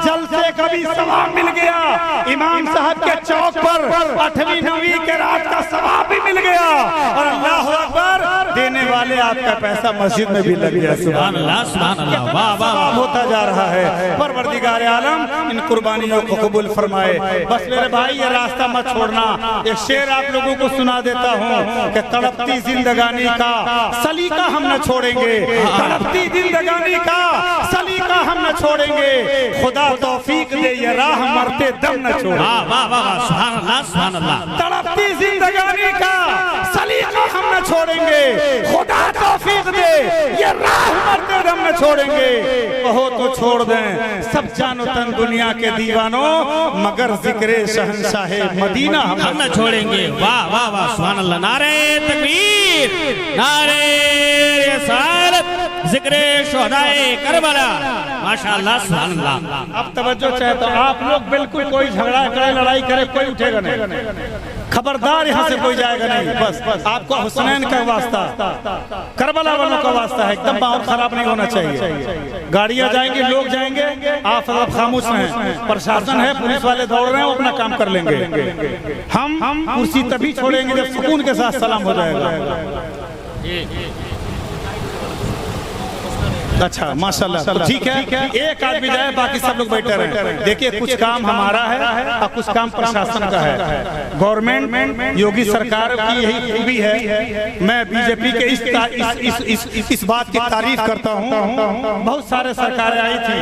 जल से कभी सवाब मिल गया। इमाम साहब के चौक पर 8वीं 9वीं के रात का सवाब भी मिल गया। और अल्लाह अकबर, देने वाले आपका पैसा मस्जिद में भी लग गया। सुभान अल्लाह, सुभान अल्लाह, वाह वाह वाह। होता जा रहा है। परवरदिगार आलम इन कुर्बानियों को कबूल फरमाए। बस मेरे भाई ये रास्ता मत छोड़ना। एक शेर आप लोगों को सुना देता हूँ कि तड़पती जिंदगानी का सलीका हम न छोड़ेंगे, तड़पती जिंदगानी का सलीका हम न छोड़ेंगे। खुदा तौफीक दे ये राह मरते दम न छोड़े। वाह वाह वाह, सुभान अल्लाह, सुभान अल्लाह। तड़पती जिंदगानी का सलीका हम न छोड़ेंगे, खुदा तौफीक दे ये राह मरते दम न छोड़ेंगे। कहो तो छोड़ दें सब जानो तन दुनिया के दीवानों, मगर जिक्रे शहंशाहे मदीना हम न छोड़ेंगे। वाह वाह वाह, सुभान अल्लाह। नारे तकबीर, नारे रिसालत, जिक्रे शुहदाए करबला, माशाअल्लाह, सुभान अल्लाह। अब तवज्जो चाहे तो आप लोग बिल्कुल कोई झगड़ा करे, लड़ाई करे, कोई उठेगा नहीं। खबरदार यहाँ से कोई जाएगा नहीं। बस आपको हुसैन का वास्ता, करबला वालों का वास्ता है, एकदम माहौल खराब नहीं होना चाहिए। गाड़ियाँ जाएंगी, लोग जाएंगे, आप खामोश हैं। प्रशासन है, पुलिस वाले दौड़ रहे हैं, वो अपना काम कर लेंगे। हम कुर्सी तभी छोड़ेंगे जब सुकून के साथ सलाम हो जाएगा। अच्छा माशाल्लाह, तो ठीक है, एक आदमी जाए, बाकी सब लोग बैठे रहे। देखिए कुछ काम हमारा है और कुछ काम प्रशासन का है। गवर्नमेंट योगी सरकार की यही खूबी है। मैं बीजेपी के इस बात की तारीफ करता हूँ। बहुत सारे सरकारें आई थी,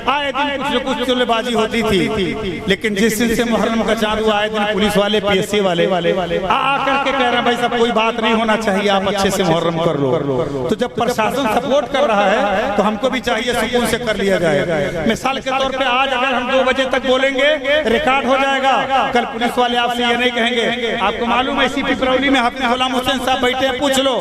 आए दिन कुछ न कुछ चुल्लेबाजी होती थी, लेकिन जिस दिन से मुहर्रम का चांद हुआ, आए दिन पुलिस वाले, PSC वाले आकर के कह रहे हैं भाई सब कोई बात नहीं होना चाहिए, आप अच्छे से मुहर्रम कर लो। तो जब प्रशासन सपोर्ट कर रहा है तो हमको भी चाहिए सुकून से कर लिया जाए। मिसाल के तौर पे आज अगर हम 2 बजे तक बोलेंगे रिकॉर्ड हो जाएगा। कल पुलिस वाले आपसे ये नहीं कहेंगे। आपको मालूम है इसी पिपरौली में हाफिज गुलाम हुसैन साहब बैठे हैं, पूछ लो।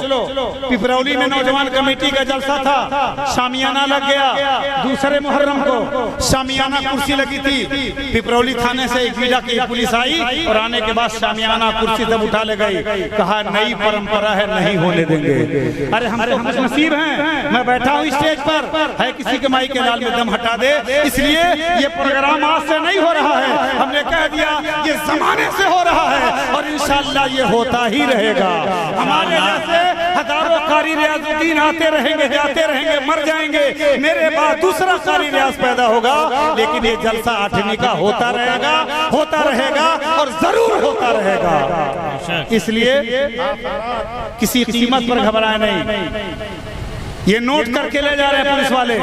पिपरौली में नौजवान कमेटी का जलसा था, शामियाना लग गया। दूसरे मुहर्रम को शामियाना कुर्सी लगी थी। पिपरौली थाने से एक जिला की पुलिस आई और आने के बाद शामियाना कुर्सी तब उठा ले गई। कहा नई परंपरा है, नहीं होने देंगे। अरे हम तो खुशनसीब हैं, मैं बैठा हूँ स्टेज पर, है किसी के माई के लाल में दम हटा दे। इसलिए ये प्रोग्राम आज से नहीं हो रहा है, हमने कह दिया ये जमाने से हो रहा है और इंशाअल्लाह ये होता ही रहेगा। हमारे जैसे हजारों कारी रियाजुद्दीन आते रहेंगे, जाते रहेंगे, मर जाएंगे। मेरे बाद दूसरा कारी रियाज पैदा होगा, लेकिन ये जलसा 8वीं का होता रहेगा और जरूर होता रहेगा। इसलिए किसी कीमत पर घबराए नहीं। ये नोट करके ले जा रहे हैं पुलिस वाले,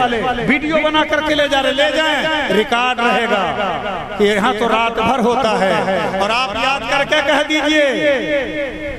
वीडियो बना करके ले जा रहे, ले जाएं, रिकॉर्ड रहेगा कि यहाँ तो रात भर होता है। और आप याद करके कह दीजिए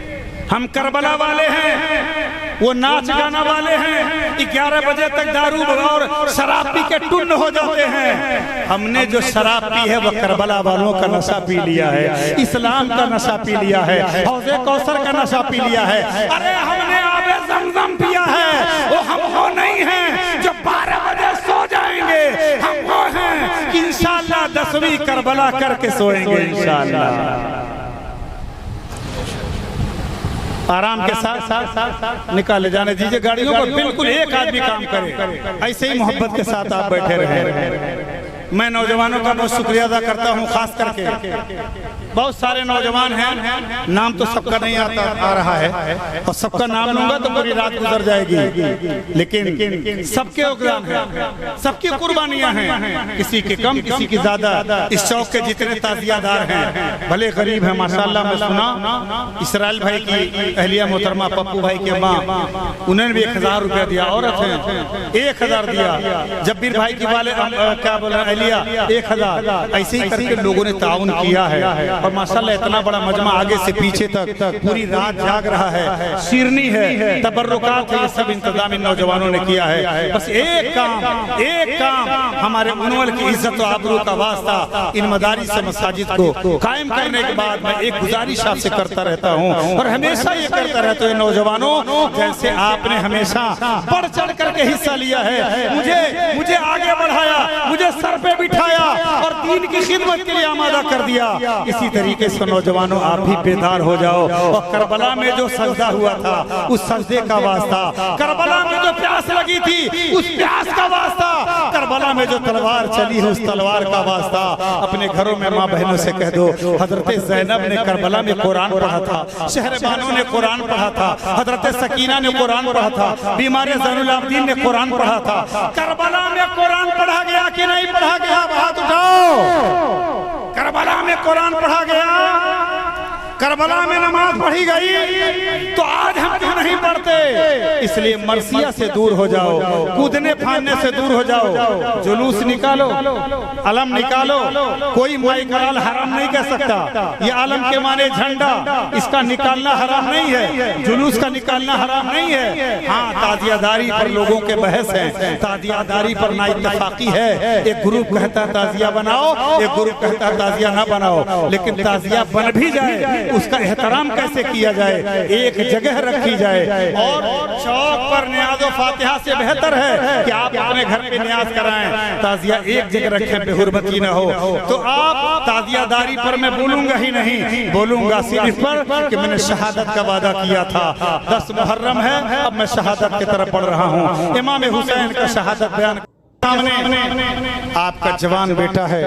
हम करबला वाले हैं, वो नाच गाना वाले हैं, 11 बजे तक दारू और शराब पी के टुन्न हो जाते हैं। हमने जो शराब पी है वो करबला वालों का नशा पी लिया है, इस्लाम का नशा पी लिया है, हौज़े कौसर का नशा पी लिया है। अरे हमने आबे ज़मज़म पिया है। वो हम वो नहीं हैं जो 12 बजे सो जाएंगे, हम वो हैं कि इंशाअल्लाह 10वीं करबला करके सोएंगे इंशाअल्लाह। आराम के साथ निकाले जाने दीजिए गाड़ियों को, बिल्कुल एक आदमी काम करे, ऐसे ही मोहब्बत के साथ आप बैठे रहे। मैं नौजवानों का बहुत शुक्रिया अदा करता हूं, खास करके बहुत सारे नौजवान हैं, नाम तो सबका नहीं आ रहा है और सबका नाम लूंगा तो पूरी रात गुजर जाएगी, लेकिन सबके योगदान है, सबकी कुर्बानियां हैं, किसी के कम किसी की ज्यादा। इस चौक के जितने ताजियादार हैं भले गरीब हैं माशाल्लाह। मैं सुना इसराइल भाई की अहलिया मोहतरमा पप्पू भाई के माँ, उन्होंने भी 1000 रुपया दिया। औरत है 1000 दिया। जब्बीर भाई की वाले क्या बोल रहे अहलिया 1000। ऐसे ही करके लोगों ने ताउन किया है। और माशाल्लाह इतना बड़ा मजमा आगे से पीछे तक पूरी रात जाग रहा है, शीरनी है, तबर्रुकात है, ये सब इंतजाम इन नौजवानों ने किया है। बस एक काम हमारे उनवल की इज्जत और आबरू का वास्ता इन मदारिस से मसाजिद को कायम करने के बाद मैं एक गुजारिश आपसे करता रहता हूँ और हमेशा ये करता रहता हूँ। नौजवानों, जैसे आपने हमेशा बढ़ चढ़ करके हिस्सा लिया है, मुझे आगे बढ़ाया, मुझे सर पे बिठाया और दीन की खिदमत के लिए आमादा कर दिया, इसी तरीके से नौजवानों आप भी बेदार हो जाओ और करबला में जो सजदा हुआ था उस सजदे का वास्ता, करबला में जो प्यास लगी थी उस प्यास का वास्ता, करबला में जो तलवार चली है उस तलवार का वास्ता अपने घरों में माँ बहनों से कह दो। हजरत ज़ैनब ने करबला में कुरान पढ़ा था, शहरबानों ने कुरान पढ़ा था, हजरत सकीना ने कुरान पढ़ा था, बीमार ज़ैनुल आबिदीन ने कुरान पढ़ा था। करबला में कुरान पढ़ा गया कि नहीं पढ़ा गया? हाथ उठाओ। करबला में कुरान पढ़ा गया, करबला में नमाज पढ़ी गई, तो आज हम क्यों नहीं पढ़ते? इसलिए मरसिया से दूर हो जाओ, कूदने फानने से दूर हो जाओ, जुलूस निकालो, अलम निकालो। कोई माइकराल हराम नहीं कह सकता, ये आलम के माने झंडा, इसका निकालना हराम नहीं है, जुलूस का निकालना हराम नहीं है। हाँ, ताजियादारी पर लोगों के बहस है, ताजियादारी पर ना इत्तेफाकी है। एक ग्रुप कहता ताजिया बनाओ, एक ग्रुप कहता ताजिया ना बनाओ, लेकिन ताजिया बन भी जाए उसका एहतराम कैसे किया जाए, एक जगह रखी जाए। और चौक पर नियाज़ो फातिहा से बेहतर है कि आप अपने घर पे नियाज कराएं, ताजिया एक जगह रखें, बेहुरमती न हो। तो आप ताजियादारी पर मैं बोलूंगा ही नहीं, बोलूंगा सिर्फ पर कि मैंने शहादत का वादा किया था। 10 मुहर्रम है, अब मैं शहादत की तरफ बढ़ रहा हूँ। इमाम हुसैन का शहादत बयान सामने आपका जवान बेटा है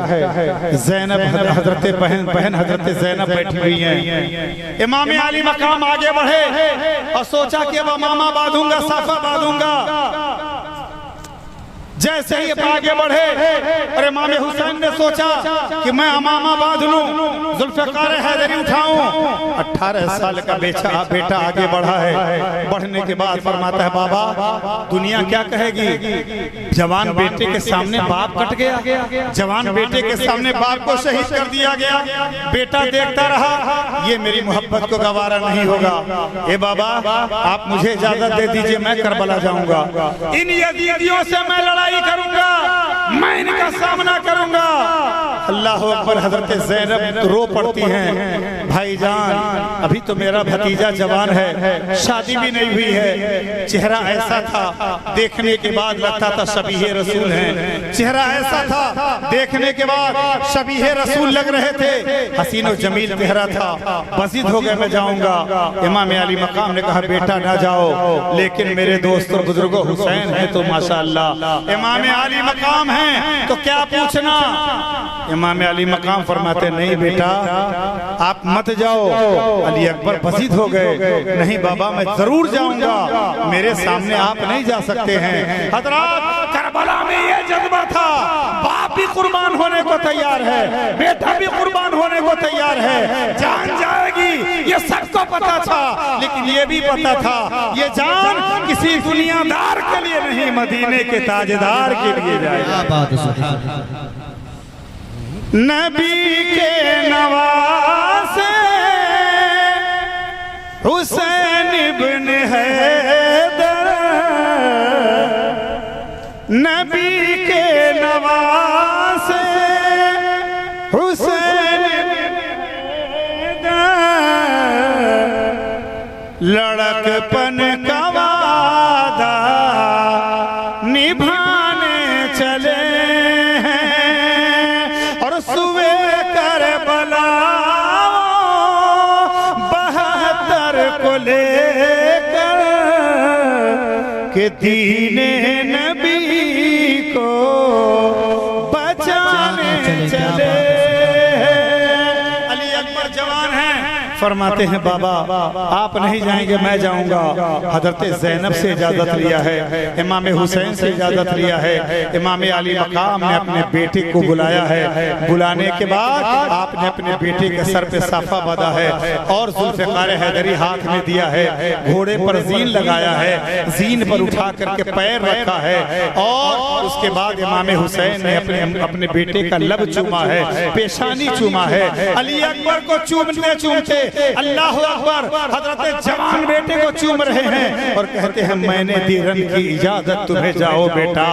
ज़ैनब, हजरत बहन हजरत ज़ैनब बैठी हुई हैं। इमाम अली मकाम आगे बढ़े और सोचा कि अब मामा बांधूंगा, साफा बांधूंगा। जैसे ही आगे बढ़े और इमाम हुसैन ने सोचा कि मैं अमामा बांध लूं, जुल्फ़िकार हैदरी उठाऊं। 18 साल का बेटा आगे बढ़ा है। बढ़ने के बाद फरमाता है, बाबा दुनिया क्या कहेगी? जवान बेटे के सामने बाप कट गया, जवान बेटे के सामने बाप को शहीद कर दिया गया। बेटा देखता रहा, ये मेरी मोहब्बत को गवारा नहीं होगा। ए बाबा, आप मुझे इजाजत दे दीजिए, मैं करबला जाऊंगा, इन यजीदियों से मैं लड़ाई करूंगा, मैं इनका सामना करूंगा। अल्लाह अकबर। हजरत ज़ैनब रो पड़ती हैं, भाईजान अभी तो मेरा भतीजा जवान है, शादी भी नहीं हुई है। चेहरा ऐसा था देखने के बाद लगता था शबीहे रसूल हैं, चेहरा ऐसा था देखने के बाद शबीहे रसूल लग रहे थे, हसीन और जमील चेहरा था। बसीद हो गए, मैं जाऊंगा। इमाम अली मकाम ने कहा, बेटा ना जाओ, लेकिन मेरे दोस्त और बुजुर्गों हुसैन है तो माशाअल्लाह इमाम अली मकाम हैं तो क्या पूछना। इमाम अली मकाम फरमाते, नहीं बेटा आप मत जाओ। अली अकबर बसीद हो गए, नहीं बाबा मैं जरूर जाऊंगा, मेरे सामने आप नहीं जा सकते हैं। हजरात, करबला में ये जज्बा था, बाप भी कुर्बान होने को तैयार है, बेटा भी कुर्बान होने को तैयार है। जान जाएगी ये सबको पता था, लेकिन ये भी पता था ये जान किसी दुनियादार के लिए नहीं, मदीने के ताजदार के लिए जाएगा। नबी के नवासे हुसैन इब्न हैदर, नबी के नवासे हुसैन इब्न हैदर, लड़कपन का वादा निभाने चले हैं और सुबह करबला 72 को लेकर के दीने नबी को बचाने चले। अली अकबर जवान हैं, फरमाते हैं बाबा आप नहीं जाएंगे मैं जाऊंगा। हजरत ज़ैनब से इजाजत लिया है, इमाम हुसैन से इजाजत लिया है, इमाम अली मकाम ने अपने बेटे को बुलाया है। बुलाने के बाद आपने अपने बेटे के सर पे साफा बांधा है और जुल्फ़िकार हैदरी हाथ में दिया है, घोड़े पर जीन लगाया है, जीन पर उठा करके पैर रखा है और उसके बाद इमाम हुसैन ने अपने बेटे का लब चूमा है, पेशानी चूमा है। अली अकबर को चूमते चूमते अल्लाह अकबर हजरत जवान बेटे को चूम रहे हैं और कहते हैं मैंने दी रन की इजाजत तुम्हें जाओ बेटा,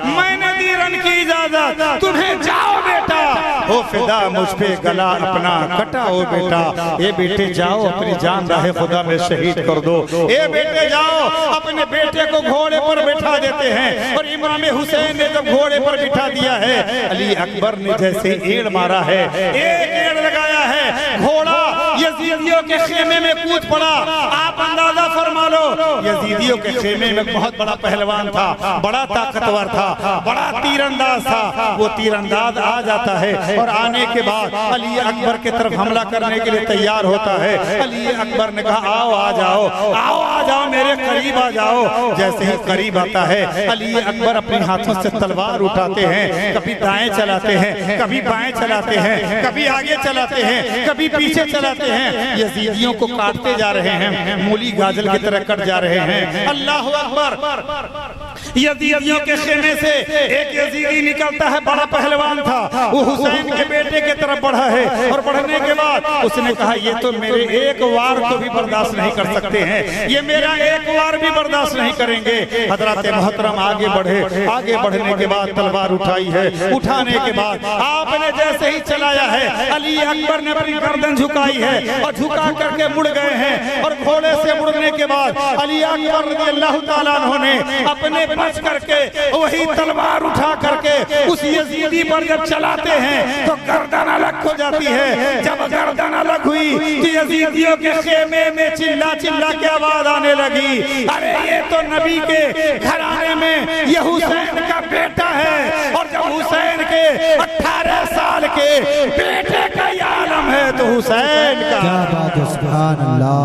मैंने दी रन की इजाजत तुम्हें जाओ बेटा, हो फिदा मुझ पे गला अपना कटाओ बेटा, ये बेटे जाओ अपनी जान राहे खुदा में शहीद कर दो, ये बेटे जाओ। अपने बेटे को घोड़े पर बैठा देते हैं और इमाम हुसैन ने जब घोड़े पर बिठा दिया है, अली अकबर ने जैसे एड़ मारा है, एक एड़ लगाया है, घोड़ा यजीदियों के खेमे में कूद पड़ा। आप अंदाजा फरमा लो, यजीदियों के खेमे में बहुत बड़ा पहलवान था, बड़ा ताकतवर था, बड़ा तीरंदाज था। वो तीरंदाज आ जाता है और आने के बाद अली अकबर की तरफ हमला करने के लिए तैयार होता है। अली अकबर ने कहा आओ आ जाओ, आओ आ जाओ, मेरे करीब आ जाओ। जैसे ही करीब आता है अली अकबर अपने हाथों से तलवार उठाते हैं, कभी दाएं चलाते हैं, कभी बाएं चलाते हैं, कभी आगे चलाते हैं, कभी पीछे चलाते हैं। यजीदियों को काटते जा रहे हैं, मूली गाजर की तरह कट जा रहे हैं। अल्लाह अकबर। यजीदियों के खेमे से एक यजीदी निकलता है, बड़ा पहलवान था, वो हुसैन के बेटे की तरफ बढ़ा है और बढ़ने के बाद उसने कहा ये तो मेरे एक वार को भी बर्दाश्त नहीं कर सकते हैं, ये मेरा एक वार भी बर्दाश्त नहीं करेंगे। हजरत मोहतरम आगे बढ़े, आगे बढ़ने के बाद तलवार उठाई है, उठाने के बाद आपने जैसे ही चलाया है अली अकबर ने अपनी गर्दन झुकाई है और झुका करके मुड़ गए हैं और घोड़े से मुड़ने के बाद अली अकबर रज़ियल्लाहु ताला अन्हु ने अपने बच करके वही तलवार उठा करके उस यजीदी पर जब चलाते हैं तो गर्दन अलग हो जाती है। जब गर्दन अलग हुई तो यजीदियों के खेमे में चिल्ला चिल्ला के आवाज आने लगी, अरे ये तो नबी के घराने में ये हुसैन का बेटा है और जब हुसैन के 18 साल के बेटे का ये आलम है तो हुसैन का। क्या बात है, सुभान अल्लाह।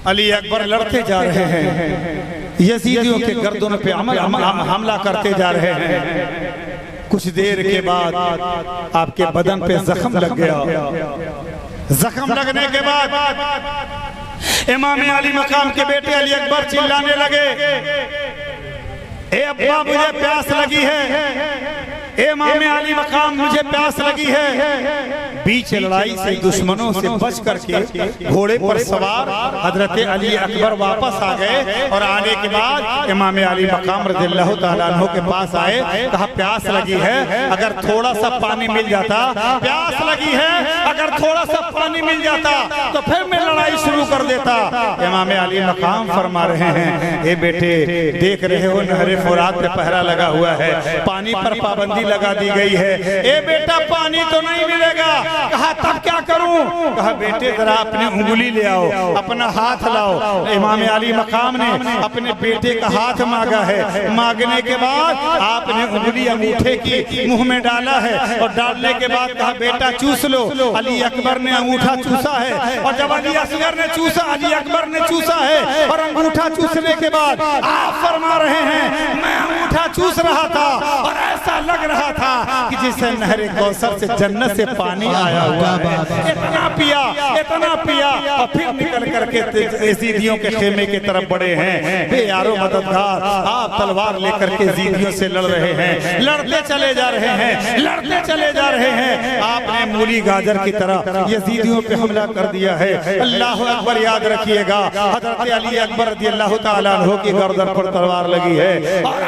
अली अकबर लड़ते जा रहे हैं, यजीदियों के गर्दनों पे हमला करते जा रहे हैं। कुछ देर के बाद आपके बदन पे जख्म लग गया। जख्म लगने के बाद इमाम अली मकाम के बेटे अली अकबर चिल्लाने लगे, ए अब्बा मुझे प्यास लगी है, इमाम अली मकाम मुझे प्यास लगी है। बीच लड़ाई से दुश्मनों से बच करके घोड़े पर सवार हजरत अली अकबर वापस आ गए और आने के बाद इमाम अली मकाम रज़ियल्लाहु ताला अन्हु के पास आए, कहा प्यास लगी है, अगर थोड़ा सा पानी मिल जाता, प्यास लगी है, अगर थोड़ा सा पानी मिल जाता तो फिर मैं लड़ाई शुरू कर देता। इमाम अली मकाम फरमा रहे हैं, ए बेटे देख रहे हो नहरे फुरात पे पहरा लगा हुआ है, पानी पर पाबंदी लगा दी गई है, ए बेटा पानी तो नहीं मिलेगा। कहा तब क्या करूं? कहा बेटे जरा अपनी उंगली ले आओ, अपना हाथ लाओ। इमाम अली मकाम ने अपने बेटे का हाथ मांगा है, मांगने के बाद आपने उंगली अंगूठे की मुंह में डाला है और डालने के बाद कहा बेटा चूस लो। अली अकबर ने अंगूठा चूसा है और जब अली असगर ने चूसा, अली अकबर ने चूसा है और अंगूठा चूसने के बाद आप फरमा रहे हैं मैं अंगूठा चूस रहा था और ऐसा लग रहा था कि जिसे नहरे कौसर से जन्नत से पानी आया हुआ है। इतना पिया और फिर निकल करके यजीदियों के खेमे की तरफ बढ़े हैं। बेयारो मददगार आप तलवार लेकर के यजीदियों से लड़ रहे हैं, लड़ते चले जा रहे हैं, लड़ते चले जा रहे हैं। आपने मूली गाजर की तरह यजीदियों पे हमला कर दिया है। अल्लाह अकबर याद रखिएगा, हजरत अली अकबर रज़ियल्लाहु ताला अन्हु की गर्दन पर तलवार लगी है और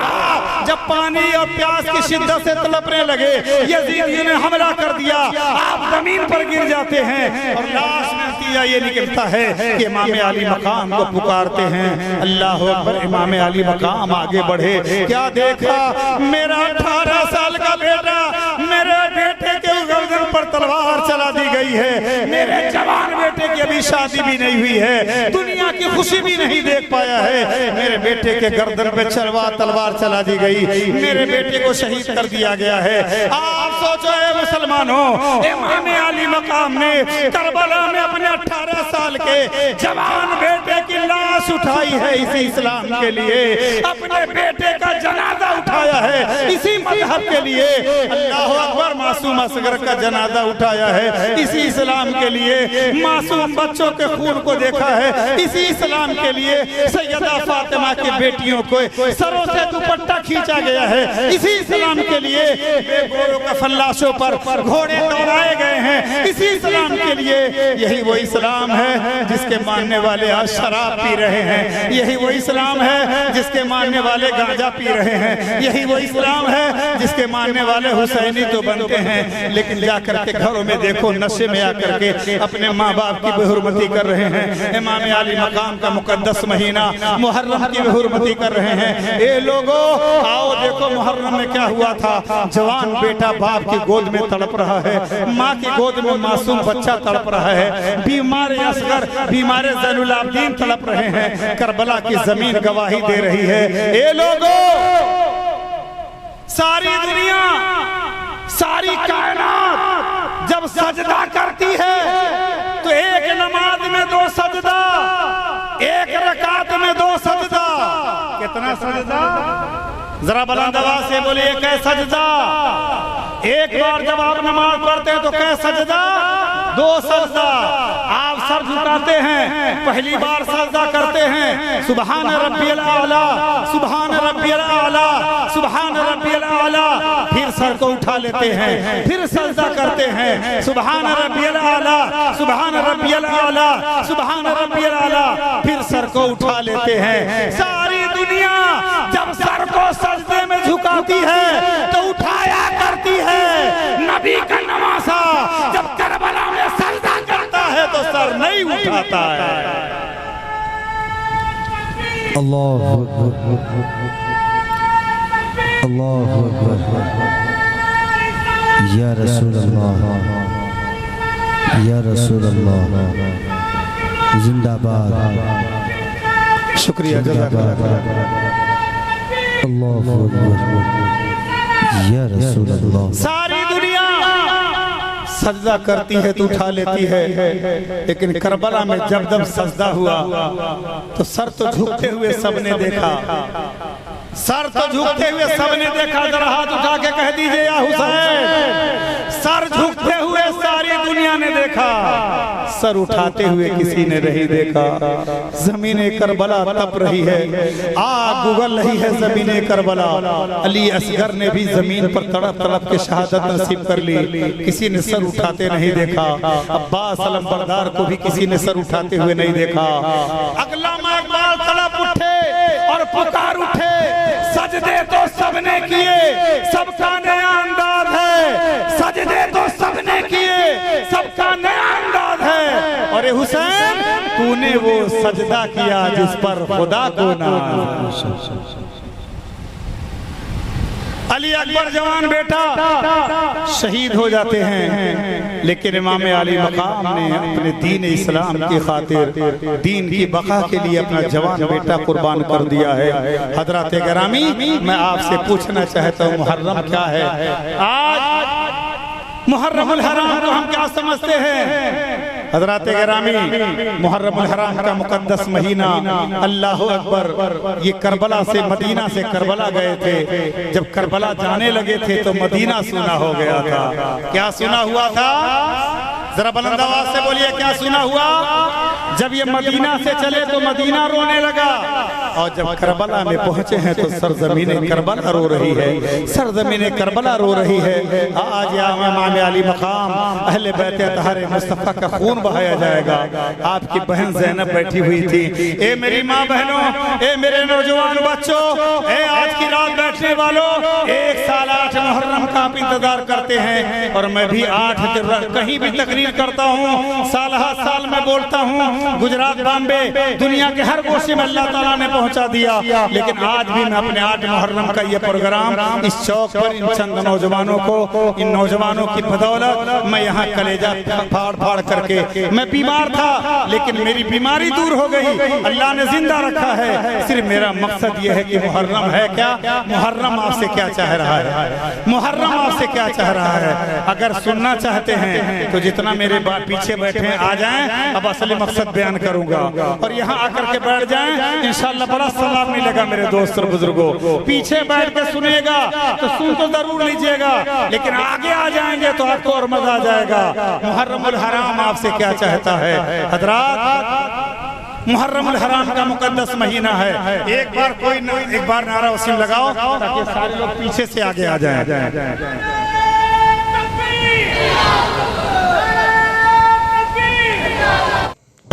जब पानी और प्यास की शिद्दत से तड़पने लगे यजीदियों ने हमला कर दिया, आप जमीन पर गिर जाते हैं और लाश में नतीजा ये निकलता है कि इमाम अली मकाम को पुकारते हैं। अल्लाह अकबर। इमाम अली मकाम आगे बढ़े, क्या देखा मेरा 18 साल का बेटा, मेरे बेटे के गर्दन पर तलवार चला दी गई है, मेरे जवान बेटे की अभी शादी भी नहीं हुई है, दुनिया की खुशी भी नहीं देख पाया है, मेरे बेटे के गर्दन पे तलवार चला दी गई, मेरे बेटे को शहीद कर दिया गया है। आप सोचो मुसलमानों, इमाम अली मकाम ने करबला में अपने 18 साल के जवान बेटे की लाश उठाई है इसी इस्लाम के लिए, अपने बेटे का जनाजा उठाया है इसी मजहब के लिए, अल्लाह अकबर, मासूम असगर का जनाजा उठाया है इसी इस्लाम के लिए, मासूम बच्चों के खून को देखा है इसी इस्लाम के लिए, सैयदा फातिमा की बेटियों को सरों से दुपट्टा खींचा गया है इसी इस्लाम के लिए, बेगोरों का फल्लाशों पर घोड़े दौड़ाए गए हैं इसी इस्लाम के लिए। यही वो इस्लाम है जिसके मानने वाले आज शराब पी रहे हैं, यही वो इस्लाम है जिसके मानने वाले गांजा पी रहे हैं, यही वो इस्लाम है जिसके मानने वाले हुसैनी तो बनते हैं, लेकिन जाकर के घरों में देखो नशे में आकर के अपने माँ बाप की बेहुरमती कर रहे हैं। इमाम अली मकाम का मुकद्दस महीना मुहर्रम की बेहुरमती कर रहे हैं। ये लोगों आओ देखो मुहर्रम में क्या हुआ था, जवान बेटा बाप की गोद में तड़प रहा है, माँ की गोद में मासूम बच्चा तड़प रहा है, बीमार असगर बीमार ज़ैनुल आबिदीन तड़प रहे हैं, करबला की जमीन गवाही दे रही है। ये लोगों सारी दुनिया सारी कायनात जब सजदा करती है तो एक नमाज में 2 सजदा, एक रकात में 2 सजदा, कितना सजदा, जरा बुलंद आवाज से बोलिए, कै सजदा। एक बार जब आप नमाज पढ़ते हैं तो कै सजदा, 2 सजदा। आप सर झुकाते हैं, पहली बार सजदा करते हैं सुभान रब्बियल आला, सुभान रब्बियल आला, सुभान रब्बियल आला, फिर सर को उठा लेते हैं, फिर सजदा करते हैं सुभान रब्बियल आला, सुभान रब्बियल आला, सुभान रब्बियल आला, फिर सर को उठा लेते हैं। सारी दुनिया जब सर को सजदे में झुकाती है तो उठाया करती है, नबी का नवासा जब करबला में सजदा करता है तो सर नहीं उठाता है। अल्लाह अकबर, अल्लाह अकबर, या रसूल अल्लाह, या रसूल अल्लाह, जिंदाबाद, शुक्रिया, जज़ाकल्लाह। अल्लाह अकबर, या रसूल अल्लाह। सारी दुनिया सजदा करती है तो उठा लेती है, लेकिन करबला में जब सजदा हुआ तो सर तो झुकते हुए सबने देखा, सर तो झुकते हुए सबने देखा। जरा हाथ उठा के कह दीजिए या हुसैन, सर झुकते हुए सारी दुनिया ने देखा, सर उठाते हुए किसी ने नहीं देखा। जमीने करबला तप रही है, आग उगल रही है जमीने करबला। अली असगर ने भी जमीन पर तड़प तड़प के शहादत नसीब कर ली, किसी ने सर उठाते नहीं देखा। अब्बास अलमबरदार को भी किसी ने सर उठाते हुए नहीं देखा। अल्लामा इकबाल तड़प उठे और पुकार उठे, सजदे तो सबने किए, सबका नया अंदाज है, सजदे तो सबने किए, सबका नया अंदाज है। और हुसैन तूने वो सजदा किया जिस पर खुदा को नाज। अली अकबर जवान बेटा शहीद हो जाते हैं, लेकिन इमाम अली मकाम ने अपने दीन इस्लाम की खातिर, दीन की बका के लिए अपना जवान बेटा कुर्बान कर दिया है। हजरत गिरामी, मैं आपसे पूछना चाहता हूँ, मुहर्रम क्या है? आज मुहर्रमुल हराम को हम क्या समझते हैं? हजरत गिरामी, मुहर्रमुल हराम का मुकद्दस महीना, अल्लाह अकबर, ये करबला से मदीना से करबला गए थे। जब करबला जाने लगे थे तो मदीना सुना हो गया था। क्या सुना हुआ था? जरा बुलंद आवाज से बोलिए, क्या सुना हुआ? जब ये मदीना से चले तो मदीना रोने लगा, और जब करबला में पहुंचे हैं तो सरजमीने करबला रो रही है, सरजमीने करबला रो रही है। आज इमाम अली मकाम अहले बैत अतहर मुस्तफा का खून बहाया जाएगा। आपकी बहन ज़ैनब बैठी हुई थी। ए मेरी माँ बहनों, ए मेरे नौजवान बच्चों, ए आज की रात बैठने वालों, 1 साल 8 मुहर्रम का आप इंतजार करते हैं, और मैं भी 8 कहीं भी तकरीर करता हूँ, साल हर साल मैं बोलता हूँ। गुजरात, बॉम्बे, दुनिया के हर गोशे में अल्लाह ताला ने पहुंचा दिया, लेकिन आज भी मैं अपने 8 मुहर्रम का ये प्रोग्राम इस चौक पर इन चंद नौजवानों को, इन नौजवानों की बदौलत मैं यहाँ कलेजा फाड़ फाड़ करके सके। मैं बीमार था लेकिन मेरी बीमारी दूर हो गई, अल्लाह ने जिंदा रखा है। सिर्फ मेरा मकसद ये है कि मुहर्रम है क्या, मुहर्रम आपसे क्या चाह रहा है, मुहर्रम आपसे क्या चाह रहा है। अगर सुनना चाहते हैं तो जितना मेरे पीछे बैठे हैं आ जाएं, अब असली मकसद बयान करूंगा और यहाँ आकर के बैठ जाएं, इंशाअल्लाह बड़ा सवाब मिलेगा मेरे दोस्त और बुजुर्गों। पीछे बैठ के सुनेगा तो सुन तो जरूर लीजिएगा, लेकिन आगे आ जाएंगे तो आपको और मजा आ जाएगा। मुहर्रमुल हराम आपसे क्या चाहता है हजरात। मुहर्रमुल हराम का मुकद्दस महीना है। एक बार नारा वसीम लगाओ ताकि सारे लोग पीछे से आगे आ जाएं।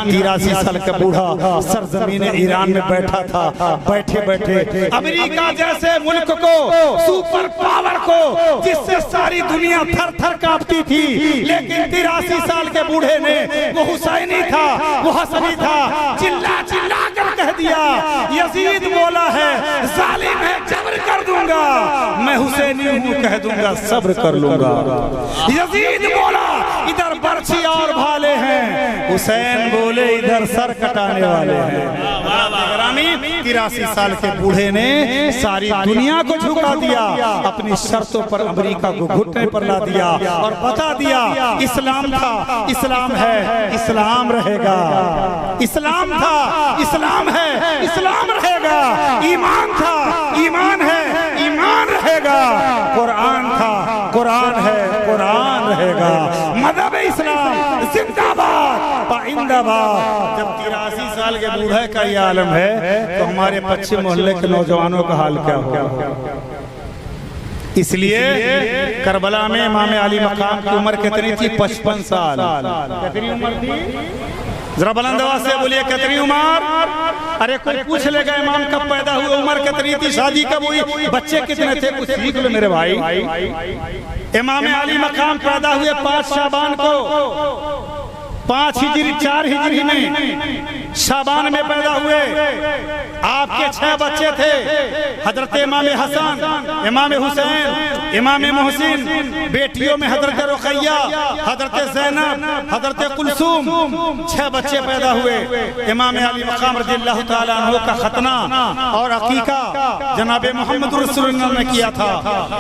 83 साल का बूढ़ा सरजमीन ईरान में बैठा था। बैठे बैठे अमेरिका जैसे मुल्क को, सुपर पावर को, जिससे सारी दुनिया थर थर कांपती थी, लेकिन 83 साल के बूढ़े ने, वो हुसैनी था, वो हसनी था, चिल्ला चिल्ला कर कह दिया यजीद बोला है जालिम है जबर कर दूंगा, मैं हुसैनी हूँ कह दूंगा सब्र कर लूंगा। यजीद बोला इधर बर्छी और भाले हैं, हुसैन बोले इधर सर कटाने वाले हैं। 83 साल के बूढ़े ने सारी दुनिया को झुका दिया, अपनी शर्तों पर अमेरिका को घुटने पर ला दिया और बता दिया इस्लाम था, इस्लाम है, इस्लाम रहेगा। इस्लाम था, इस्लाम है, इस्लाम रहेगा। ईमान था, ईमान है, ईमान रहेगा। कुरान था, कुरान है, कुरान रहेगा। मज़हब इस्लाम जिंदाबाद पाइंदाबाद। जब 83 साल के बूढ़े का ये आलम है तो हमारे पश्चिम मोहल्ले के नौजवानों का हाल क्या होगा। इसलिए करबला में इमाम अली मकाम की उम्र कितनी थी? 55 साल। कितनी उम्र थी? जरा बुलंद आवाज से बोलिए कितनी उम्र। अरे कोई पूछ लेगा इमाम कब पैदा हुए, उम्र कितनी थी, शादी कब हुई, बच्चे कितने थे, कुछ सीख लो मेरे भाई। इमाम अली मकाम पैदा हुए 5 शाबान को, 5 हिजरी 4 हिजरी में शाबान में पैदा हुए। आपके 6 बच्चे थे, हजरत इमाम हसन, इमाम हुसैन, इमाम मोहसिन, बेटियों में हजरत रुकैया, हजरत ज़ैनब, हजरत कुलसूम, 6 बच्चे पैदा हुए। इमाम अली मकाम रज़ियल्लाहु ताला अन्हु का खतना और अकीका जनाब मोहम्मद रसूलुल्लाह ने किया था।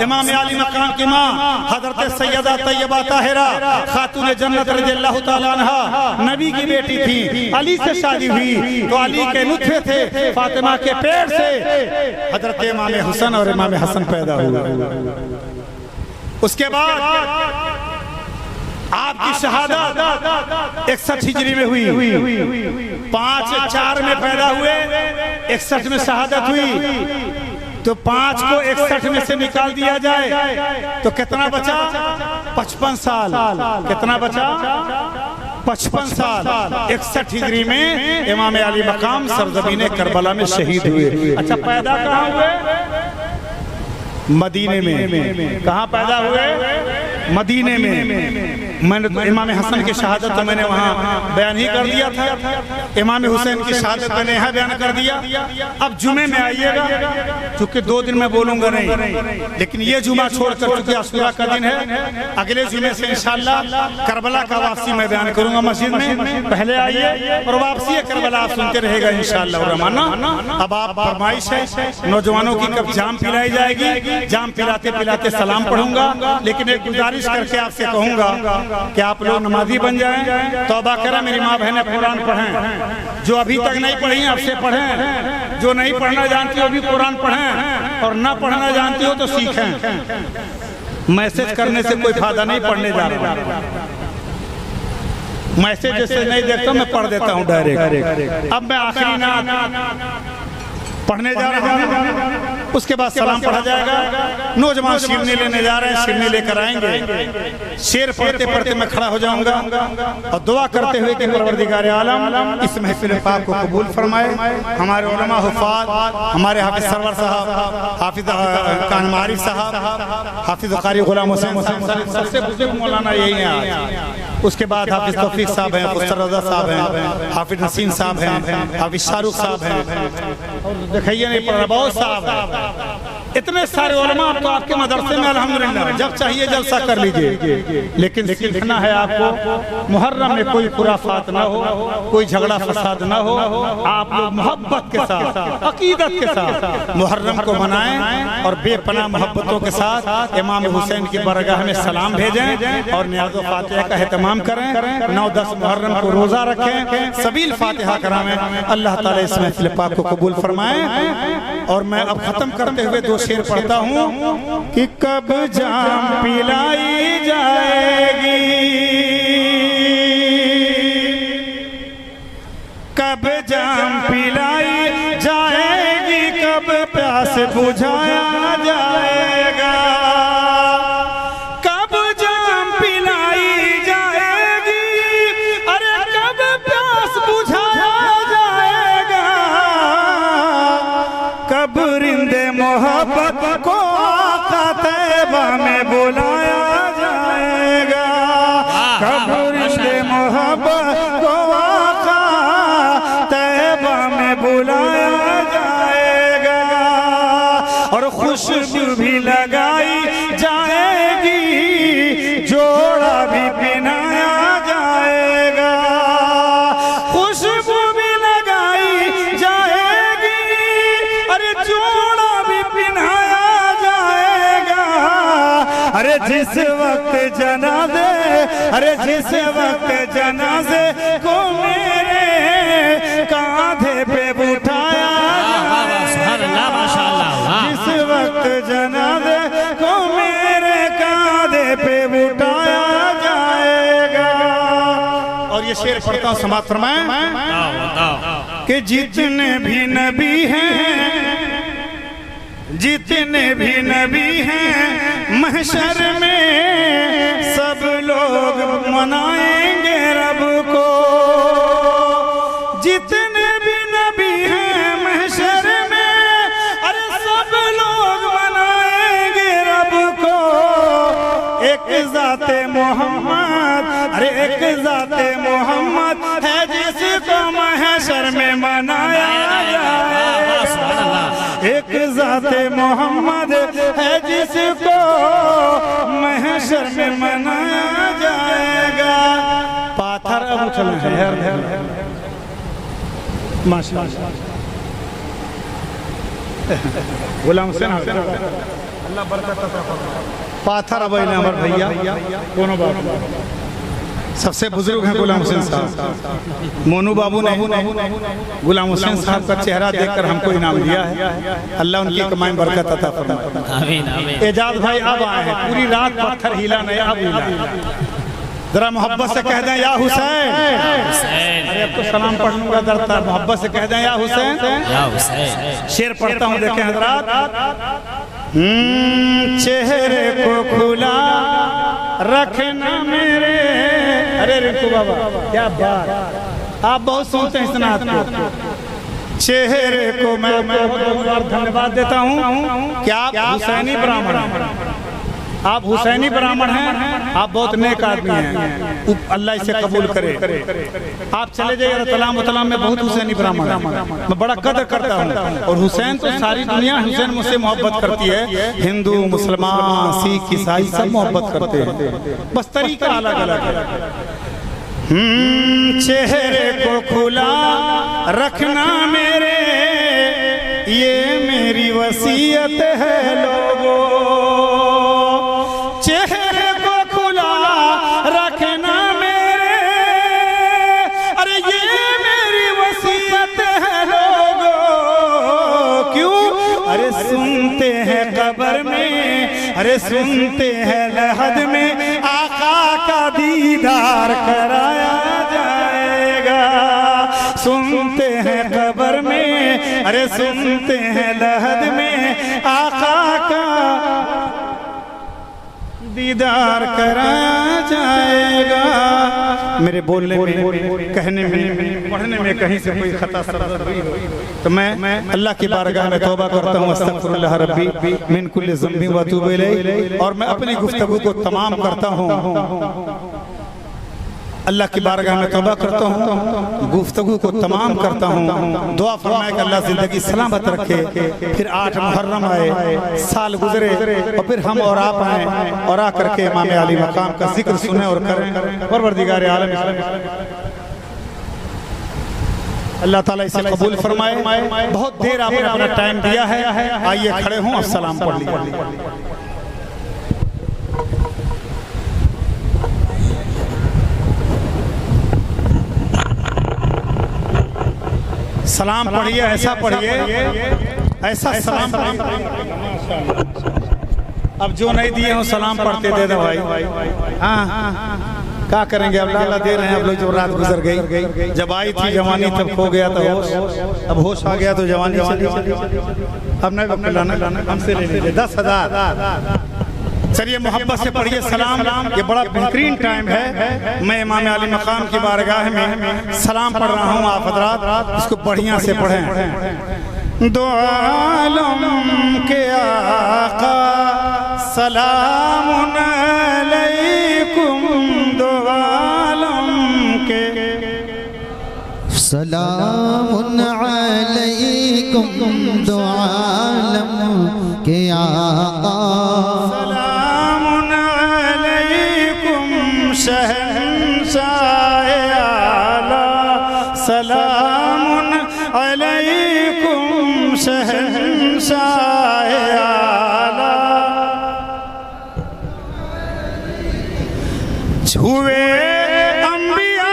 इमाम अली मकाम की माँ हजरत सैयदा तैयबा ताहिरा खातून जन्नत रज़ियल्लाहु ताला अन्हा नबी की बेटी थी। अली से शादी हुई तो अली के नुत्फे थे, फातिमा के पेट से हजरत इमाम हुसैन और इमाम हसन पैदा हुए। उसके बाद आपकी शहादत 61 हिजरी में हुई। 5/4 में पैदा हुए, 61 में शहादत हुई। तो 5 को 61 में से निकाल दिया जाए तो कितना बचा? 55 साल। कितना बचा? 55 साल। 61 हिजरी में इमाम अली मकाम सरजमीन करबला में शहीद हुए। अच्छा, पैदा कहाँ हुए? मदीने में। कहाँ पैदा हुए? मदीने में। मैंने तो इमाम हसन की शहादत तो मैंने वहाँ बयान ही कर दिया था, इमाम हुसैन की शहादत मैंने यहाँ बयान कर दिया। अब जुमे में आइएगा, चूंकि 2 दिन में बोलूंगा नहीं, लेकिन ये जुमा छोड़कर चूंकि आशूरा का दिन है, अगले जुमे से इंशाअल्लाह करबला का वापसी मैं बयान करूंगा मस्जिद में। पहले आइए और वापसी करबला आप सुनते रहेगा इंशाअल्लाह रहमान। अब आप फरमाइश है नौजवानों की कब जाम पिलाई जाएगी, जाम पिलाते पिलाते सलाम पढ़ूंगा, लेकिन एक गुजारिश करके आपसे कहूंगा कि आप लोग नमाजी बन जाएं। तौबा करें, मेरी माँ बहनें कुरान पढ़ें, जो अभी तक नहीं पढ़ी आपसे पढ़ें, जो नहीं पढ़ना जानती हो भी कुरान पढ़ें, और ना पढ़ना जानती हो तो सीखें। मैसेज करने से कोई फायदा नहीं, पढ़ने जा रहा मैसेज जैसे नहीं देखता मैं पढ़ देता हूँ डायरेक्ट। अब मैं आखिरी नात पढ़ने जा रहा हूँ, उसके बाद सलाम पढ़ा जाएगा। नौजवान शिरनी लेने जा रहे हैं, शिरनी लेकर आएंगे। शेर पढ़ते पढ़ते मैं खड़ा हो जाऊंगा और दुआ करते हुए कि परवरदिगार आलम इस महफिल पाक को कबूल फरमाए। हमारे उलमा हुफ़ाज़, हमारे हाफिज सरवर साहब, हाफिज कानमारी साहब, हाफिज कारी गुलाम हुसैन, सबसे बुजुर्ग मौलाना यही हैं। उसके बाद हाफिज तौफीक साहब हैं, खुसर रज़ा साहब हैं, हाफिज नसीम साहब हैं, हाफिज शाहरुख साहब हैं, और देखिए नहीं पढ़ रहा बहुत साहब है। इतने सारे उलमा तो आपके मदरसे में अल्हम्दुलिल्लाह, जब चाहिए जलसा कर लीजिए, लेकिन सीखना है आपको मुहर्रम में कोई खुराफात ना हो, कोई झगड़ा फसाद ना हो। आप लोग मोहब्बत के साथ, अकीदत के साथ मुहर्रम को मनाएं और बेपनाह मोहब्बतों के साथ इमाम हुसैन की बरगाह में सलाम भेजें और नियाज़ व फातिहा का एहतमाम करें। 9-10 मुहर्रम को रोज़ा रखें, सबील फातिहा कराएं। अल्लाह ताला इस महफिल पाक को कबूल फरमाएं। और मैं अब ख़त्म करते हुए 2 शेर पढ़ता हूँ कि कब जाम पिलाई जाएगी, कब जाम पिलाई जाएगी, कब प्यास बुझाया जाएगा, कब जाम पिलाई जाएगी, अरे कब प्यास बुझाया जाएगा, कब रिंदे मोहब्बत को आका तैबा में बुलाया जाएगा, कब रिंदे मोहब्बत को आका तैबा में बुलाया जाएगा, और खुशबू भी लगाई जाएगी, जोड़ा भी पहनाया जाएगा, खुशबू भी लगाई जाएगी, अरे जोड़ा भी पहनाया जाएगा। अरे जिस वक्त जनाजे, अरे जिस वक्त जनाजे को मेरे कांधे पे उठाया जाएगा, जिस वक्त जनाजे को मेरे कांधे पे उठाया जाएगा। और ये शेर पढ़ता हूँ, समाप्त फरमाएं कि जितने भी नबी हैं, जितने भी नबी हैं, महशर में सब लोग मनाएंगे रब को, जितने भी नबी हैं महशर में, अरे सब लोग मनाएंगे रब को। एक ज़ाते मोहम्मद, अरे एक ज़ाते मोहम्मद है जिसको महशर में मनाया जाएगा, एक ज़ाते मोहम्मद है जिसको महशर में मनाया जाएगा। पाथर अब उछल है माशाअल्लाह, गुलाम हुसैन अल्लाह बरकत अता फरमाए। पाथर अब हमारे भैया दोनों बाबू सबसे बुजुर्ग हैं गुलाम हुसैन साहब। मोनू बाबू ने गुलाम हुसैन साहब का चेहरा देखकर हमको इनाम दिया है, अल्लाह उनकी कमाई बरकत अता फरमाए। एजाज भाई अब आए हैं, पूरी रात पत्थर हिला नहीं, अब हिला। जरा मोहब्बत से कह दें या हुसैन, अरे अब तो सलाम पढ़ लूंगा डरता, मोहब्बत से कह दें या हुसैन। शेर पढ़ता हूँ, देखें हजरात। चेहरे को खुला रखना मेरे, अरे रिंकू बाबा क्या बात, आप बहुत सुनते हैं इस नात को। चेहरे को मैं बहुत बार धन्यवाद देता हूँ कि आप हुसैनी ब्राह्मण, आप हुसैनी ब्राह्मण हैं, आप बहुत नेक आदमी हैं, अल्लाह इसे कबूल करे। आप चले जाइए तलाम में बहुत हुसैनी ब्राह्मण हैं, मैं बड़ा कदर करता हूँ। और हुसैन तो सारी दुनिया हुसैन मुझसे मोहब्बत करती है, हिंदू मुसलमान सिख ईसाई सब मोहब्बत करते हैं, बस तरीका अलग अलग है। चेहरे को खुला रखना मेरे, ये मेरी वसीयत है लोगों, चेहरे को खुला रखना मेरे, अरे ये मेरी वसीयत है लोगों। क्यों? अरे सुनते हैं कब्र में, अरे सुनते हैं लहद में, आका का दीदार कराया जाएगा। सुनते हैं कब्र में, अरे सुनते हैं लहद में, आका का दीदार कराया जाएगा। मेरे बोलने में, कहने में, पढ़ने में कहीं से कोई खता सरदर हुई हो तो मैं अल्लाह की बारगाह में तौबा करता हूँ, अस्तगफिरुल्लाह रब्बी मिन कुल्लि ज़ंबि व अतूबु इलैह। और मैं अपनी गुफ्तगू को तमाम करता हूँ अल्लाह की बारगाह में तौबा करता हूँ, गुफ्तगू को तमाम करता हूँ। दुआ फरमाए कि अल्लाह ज़िंदगी सलामत रखे। फिर 8 मुहर्रम आए, साल गुजरे और फिर हम और आप आए और आ करके इमाम आली मकाम का जिक्र सुने और करें। परवरदिगार आलम अल्लाह ताला इसे कबूल फरमाए। बहुत देर आपने अपना टाइम दिया है, आइए खड़े हों और सलाम पढ़ लीजिए। सलाम पढ़िए, ऐसा पढ़िए, ऐसा सलाम पढ़िए। अब जो नहीं दिए हो सलाम पढ़ते दे दो भाई। हाँ क्या करेंगे, अब अल्लाह दे रहे हैं। अब लोग जब रात गुजर गई, जब आई थी जवानी तब खो गया था होश, अब होश आ गया तो जवानी अब नहीं लाना हमसे ले लीजिए 10,000। चलिए मोहब्बत से पढ़िए सलाम। ये बड़ा बेहतरीन टाइम है। मैं इमाम आली मकाम की बारगाह में सलाम पढ़ रहा हूँ, आप हज़रात इसको बढ़िया से पढ़ें। दो आलम के आका सलामुन अलैकुम, दो आलम के सलामुन अलैकुम, दो आलम के आका शहंशाह आला, सलामुन अलैकुम शहंशाह आला। छुए अंबिया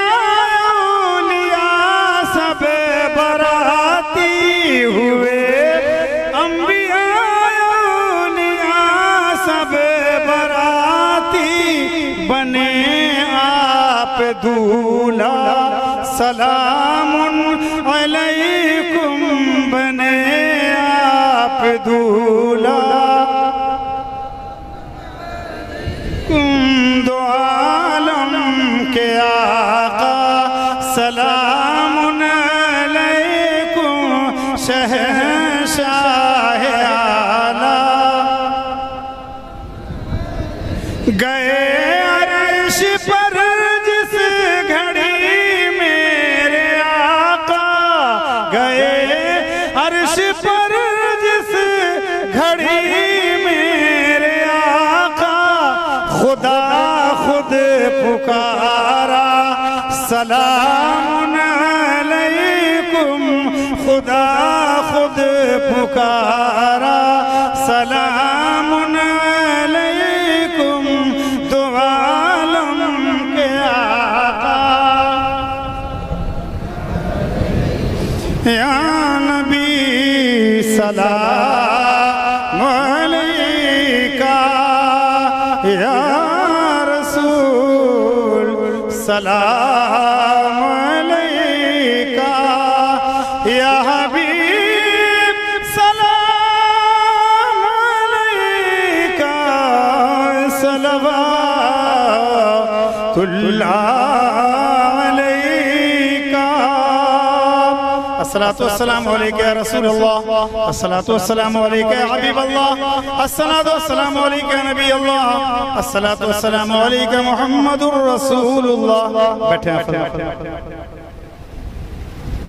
औलिया सब बराती हुए, अंबिया औलिया सब बराती बने दूल्हा, सलामुन अलैकुम बने आप दूल्हा। दो आलम के आका सलामुन अलैकुम शहंशाह आला। गए अर्श पर अर्श पर जिस घड़ी मेरे आका, खुदा खुद पुकारा, सलामुन अलैकुम, खुदा खुद पुकारा, सलामुन अलैकुम, दो आलम के आका। या सलाम अलैका या रसूल, सलाम अलैका या हबीब, सलाम अलैका, सलवातुल्लाह अस्सलातु वस्सलामु अलैका या रसूलल्लाह, अस्सलातु वस्सलामु अलैका या हबीबल्लाह, अस्सलातु वस्सलामु अलैका या नबीअल्लाह, अस्सलातु वस्सलामु अलैका मुहम्मदुर रसूलुल्लाह। बैठे हैं।